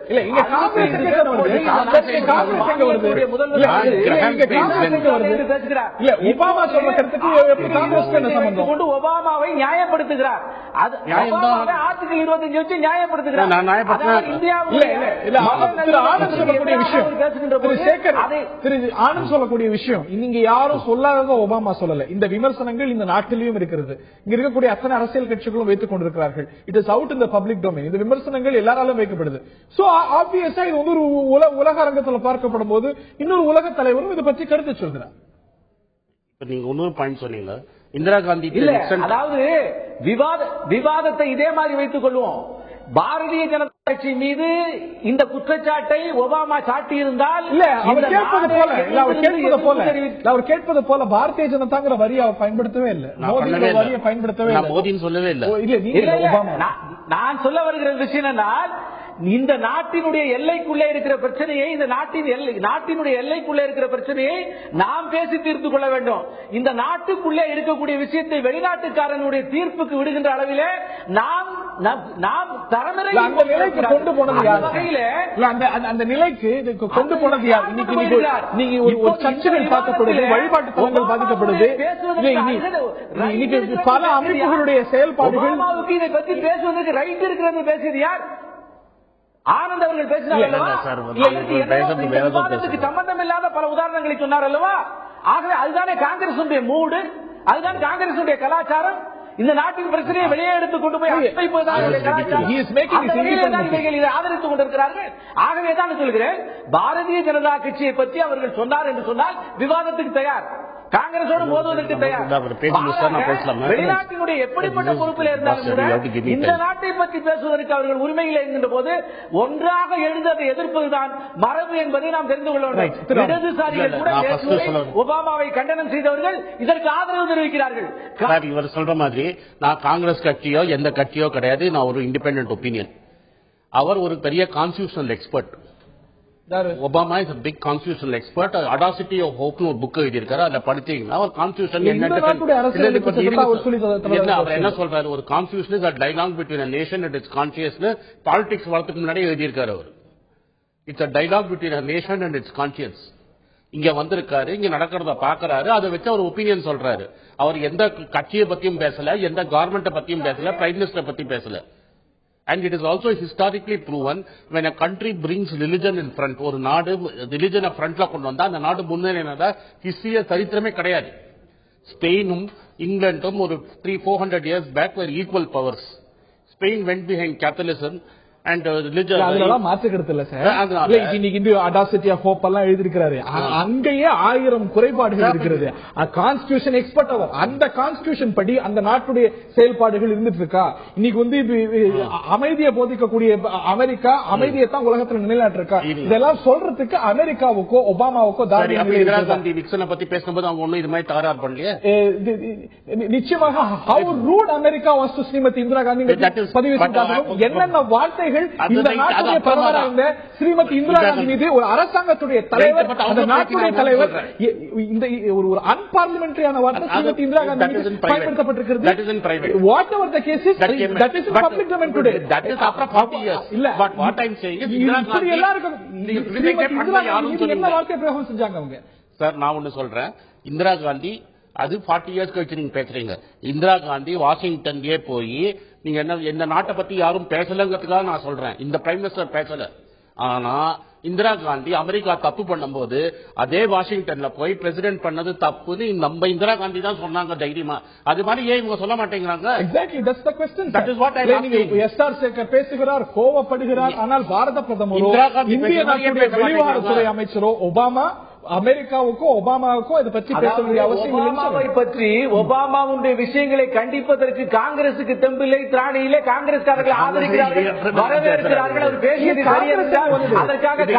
கொண்டு ஒபாமாவை நியாயப்படுத்துகிறார். ஆர்டிகல் 25 வச்சு நியாயப்படுத்துகிறார். ஆனந்த் சொல்லக்கூடிய விஷயம் நீங்க யாரும் சொல்லாத ஒபாமா சொல்லல. இந்த விமர்சனங்கள் இந்த நாட்டிலும் இருக்கிறது. இங்க இருக்கக்கூடிய அத்தனை அரசியல் கட்சிகளும் வைத்துக் கொண்டிருக்கிறார்கள். It is out in the public domain. இந்த விமர்சனங்கள் எல்லாராலும் வைக்கப்படுது. சோ ஆப்வியஸா இது வந்து ஒரு உலக அரங்கத்தில் பார்க்கப்படும் போது இன்னொரு உலக தலைவரும் இதை பற்றி கருத்து சொல்கிறார். நீங்க இன்னொரு பாயிண்ட் சொன்னீங்க, இந்திரா காந்தி இல்ல, அதாவது விவாதத்தை இதே மாதிரி வைத்துக் கொள்வோம். பாரதிய ஜனதா கட்சி மீது இந்த குற்றச்சாட்டை ஒபாமா சாட்டி இருந்தால் இல்ல அவர் கேட்பது போல பாரதிய ஜனதாங்கிற வரியை அவர் பயன்படுத்தவே இல்லை, வரியை பயன்படுத்தவே இல்லை, மோதின்னு சொல்லவே இல்லை. நான் சொல்ல வருகிற விஷயம் என்னன்னா, இந்த நாட்டினுடைய எல்லைக்குள்ளே இருக்கிற பிரச்சனையை, இந்த நாட்டினுடைய எல்லைக்குள்ளே இருக்கிற பிரச்சனையை நாம் பேசி தீர்த்து கொள்ள வேண்டும். இந்த நாட்டுக்குள்ளே இருக்கக்கூடிய விஷயத்தை வெளிநாட்டுக்காரனுடைய தீர்ப்புக்கு விடுகின்ற அளவிலே நாம் தரமுறை அந்த நிலைக்கு கொண்டு போனது யார்? அந்த நிலைக்கு கொண்டு போனது யார்? நீங்க ஒரு சர்ச்சைகள் பார்க்கப்படுது, வழிபாட்டு தலங்கள் பாதிக்கப்படுது, இன்னைக்கு பல அமைப்புகளுடைய செயல்பாடுகள். இதை பற்றி பேசுவதற்கு ரைட் இருக்கிறது. பேசியது யார்? ஆனந்த் அவர்கள் பேசினார். சம்பந்தம் இல்லாத பல உதாரணங்களை சொன்னார் அல்லவா? ஆகவே அதுதானே காங்கிரசுடைய மூடு, அதுதான் காங்கிரசுடைய கலாச்சாரம். இந்த நாட்டின் பிரச்சனையை வெளியே எடுத்துக் கொண்டு போய் ஆதரித்துக் கொண்டிருக்கிறார்கள். ஆகவேதான் சொல்கிறேன், பாரதிய ஜனதா கட்சியை பற்றி அவர்கள் சொன்னார் என்று சொன்னால் விவாதத்துக்கு தயார், காங்கிரசோடு மோதுவதற்கு தயார். வெளிநாட்டினுடைய எப்படிப்பட்ட பொறுப்பில் இருந்தாலும் கூட இந்த நாட்டை பற்றி பேசுவதற்கு அவர்கள் உரிமையில் இருக்கின்ற போது ஒன்றாக எழுந்து அதை எதிர்ப்பதுதான் மரபு என்பதை நாம் தெரிந்து கொள்ள வேண்டும். இடதுசாரிகள் கூட ஒபாமாவை கண்டனம் செய்தவர்கள் இதற்கு ஆதரவு தெரிவிக்கிறார்கள். இவர் சொல்ற மாதிரி நான் காங்கிரஸ் கட்சியோ எந்த கட்சியோ கிடையாது, நான் ஒரு இண்டிபெண்டன்ட் ஒப்பீனியன். அவர் ஒரு பெரிய constitutional expert. Obama is a big constitutional expert. Audacity of Hope ஒரு புக் எழுதியிருக்காரு, அதுல படிச்சீங்கன்னா ஒரு கான்ஸ்டிடியூஷன் என்ன சொல்றாரு, ஒரு constitution is a dialogue between a nation and its consciousness. Politics வரதுக்கு முன்னாடி எழுதியிருக்காரு அவர். It's a dialogue between a nation and its conscience. இங்க வந்திருக்காரு, இங்க நடக்கிறத பாக்குறாரு, அதை வச்சு அவர் ஒப்பீனியன் சொல்றாரு. அவர் எந்த கட்சியை பத்தியும் பேசல, எந்த கவர்மெண்ட்டை பத்தியும் பேசல, பிரைம் மினிஸ்டர் பத்தி பேசல. And it is also historically proven when a country brings religion in front, ஒரு நாடு ரிலிஜனை ஃப்ரண்ட்ல கொண்டு வந்தா அந்த நாடு முன்னேறினதா ஹிஸ்டரிய சரித்திரமே கிடையாது. ஸ்பெயினும் இங்கிலாந்தும் ஒரு 300-400 years back were equal powers. Spain went behind Catholicism and religion. அதெல்லாம் மாற்றுக்கிறது இல்ல சார். இன்னைக்கு இந்த அடாசிட்டி ஆஃப் ஹோப் எல்லாம் எழுதியிருக்கிறாரு, அங்கேயே 1000 குறைபாடுகள் இருக்கிறது. கான்ஸ்டிடியூஷன் எக்ஸ்பர்ட் அவர், அந்த கான்ஸ்டிடியூஷன் படி அந்த நாட்டுடைய செயல்பாடுகள் இருந்துட்டு இருக்கா? இன்னைக்கு வந்து அமைதியை போதிக்கக்கூடிய அமெரிக்கா அமைதியை தான் உலகத்துல நிலைநாட்டிருக்கா? இதெல்லாம் சொல்றதுக்கு அமெரிக்காவுக்கோ ஒபாமாவுக்கோ இந்திரா காந்தி நிக்சனை பத்தி பேசும்போது அவங்க ஒன்னும் இது மாதிரி தகராறு பண்ணலையே. நிச்சயமாக how rude America was to Srimathi Indira Gandhi பதிவு செய்தார்கள். என்னென்ன வார்த்தைகள் இந்த நாட்டுடைய பிரதமர் ஸ்ரீமதி இந்திரா காந்தி மீது ஒரு அரசாங்கத்துடைய தலைவர், அந்த நாட்டுடைய தலைவர், இந்த ஒரு அன்பார்லிமெண்டரியான வார்த்தை ஸ்ரீமதி இந்திரா காந்தி பயன்படுத்தப்பட்டிருக்கிறது. Whatever the case is, that is public domain today. That is after 40 years. இல்ல but what I am saying is Indira Gandhi எல்லாருக்கும் என்ன வார்த்தை பிரயோகம் செஞ்சாங்க அவங்க? சார் நான் ஒன்னு சொல்றேன், இந்திரா காந்தி அது 40 years கழிச்சு நீங்க பேசுறீங்க. இந்திரா காந்தி வாஷிங்டன்லயே போய் நீங்க என்ன நாட்டை பத்தி யாரும் பேசலங்கிறதுக்காக நான் சொல்றேன், இந்த பிரைம் மினிஸ்டர் பேசல. ஆனா இந்திரா காந்தி அமெரிக்கா தப்பு பண்ணும்போது அதே வாஷிங்டன்ல போய் பிரசிடென்ட் பண்ணது தப்புன்னு நம்ம இந்திரா காந்தி தான் சொன்னாங்க தைரியமா. அது மாதிரி ஏன் இவங்க சொல்ல மாட்டேங்கிறாங்க? Exactly that's the question. That is what I like. S R Sekar பேசுகிறார், கோவப்படுகிறார். ஆனால் பாரத பிரதமரோ இந்திய நாட்டுடைய வெளிவாரத்துறை அமைச்சரோ ஒபாமா அமெரிக்காவுக்கோ ஒபாமாவுக்கோ இதை பற்றி பேச வேண்டிய அவசியம் இல்லை. ஒபாமாவை பற்றி ஒபாமாவுடைய விஷயங்களை கண்டிப்பதற்கு காங்கிரசுக்கு தெம்பில்லை, திராணியிலே. காங்கிரஸ்காரர்கள் ஆதரிக்கிறார்கள், வரவேற்கிறார்கள். அவர் பேசியது அதற்காக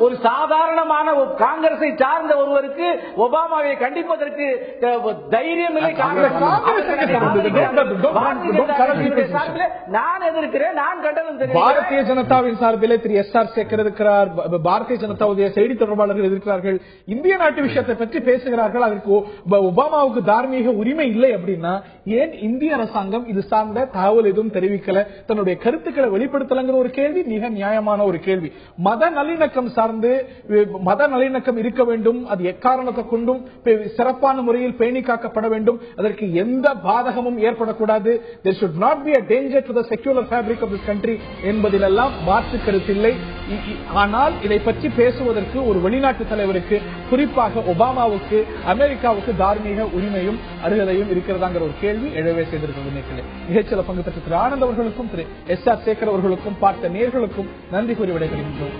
ஒரு சாதாரணமான காங்கிரஸை சார்ந்த ஒருவருக்கு ஒபாமாவை கண்டிப்பதற்கு தைரியம் இல்லை. நான் எதிர்க்கிறேன், நான் கண்டனம் தெரிவிக்கிறேன். பாரதிய ஜனதாவின் சார்பிலே திரு எஸ்ஆர் சேகர் இருக்கிறார், பாரதிய ஜனதாவுடைய செய்தி தொடர்பாளர்கள் இருக்கிறார்கள். இந்திய நாட்டு விஷயத்தை பற்றி பேசுகிறார்கள். அதற்கு ஒபாமாவுக்கு தார்மீக உரிமை இல்லை அப்படின்னா ஏன் இந்திய அரசாங்கம் இது சார்ந்த தகவல் எதுவும் தெரிவிக்கல, தன்னுடைய கருத்துக்களை வெளிப்படுத்தலங்கிற ஒரு கேள்வி மிக நியாயமான ஒரு கேள்வி. மத நல்லிணக்கம் சார்ந்து மத நல்லிணக்கம் இருக்க வேண்டும், அது எக்காரணத்தை கொண்டும் சிறப்பான முறையில் பேணி காக்கப்பட வேண்டும், அதற்கு எந்த பாதகமும் ஏற்படக்கூடாது. there should not be a danger to the secular fabric of this country என்பதிலெல்லாம் மாற்று கருத்தில்லை. ஆனால் இதை பற்றி பேசுவதற்கு ஒரு வெளிநாட்டு தலைவருக்கு, குறிப்பாக ஒபாமாவுக்கு, அமெரிக்காவுக்கு தார்மீக உரிமையும் அருகதையும் இருக்கிறதாங்கிற ஒரு கேள்வி எழவே செய்திருக்கிறது. நிகழ்ச்சியில் பங்கு பெற்ற திரு ஆனந்த் அவர்களுக்கும் திரு எஸ்ஆர் சேகர் அவர்களுக்கும் பார்த்த நேயர்களுக்கும் நன்றி கூறி விடைபெறுகின்றோம்.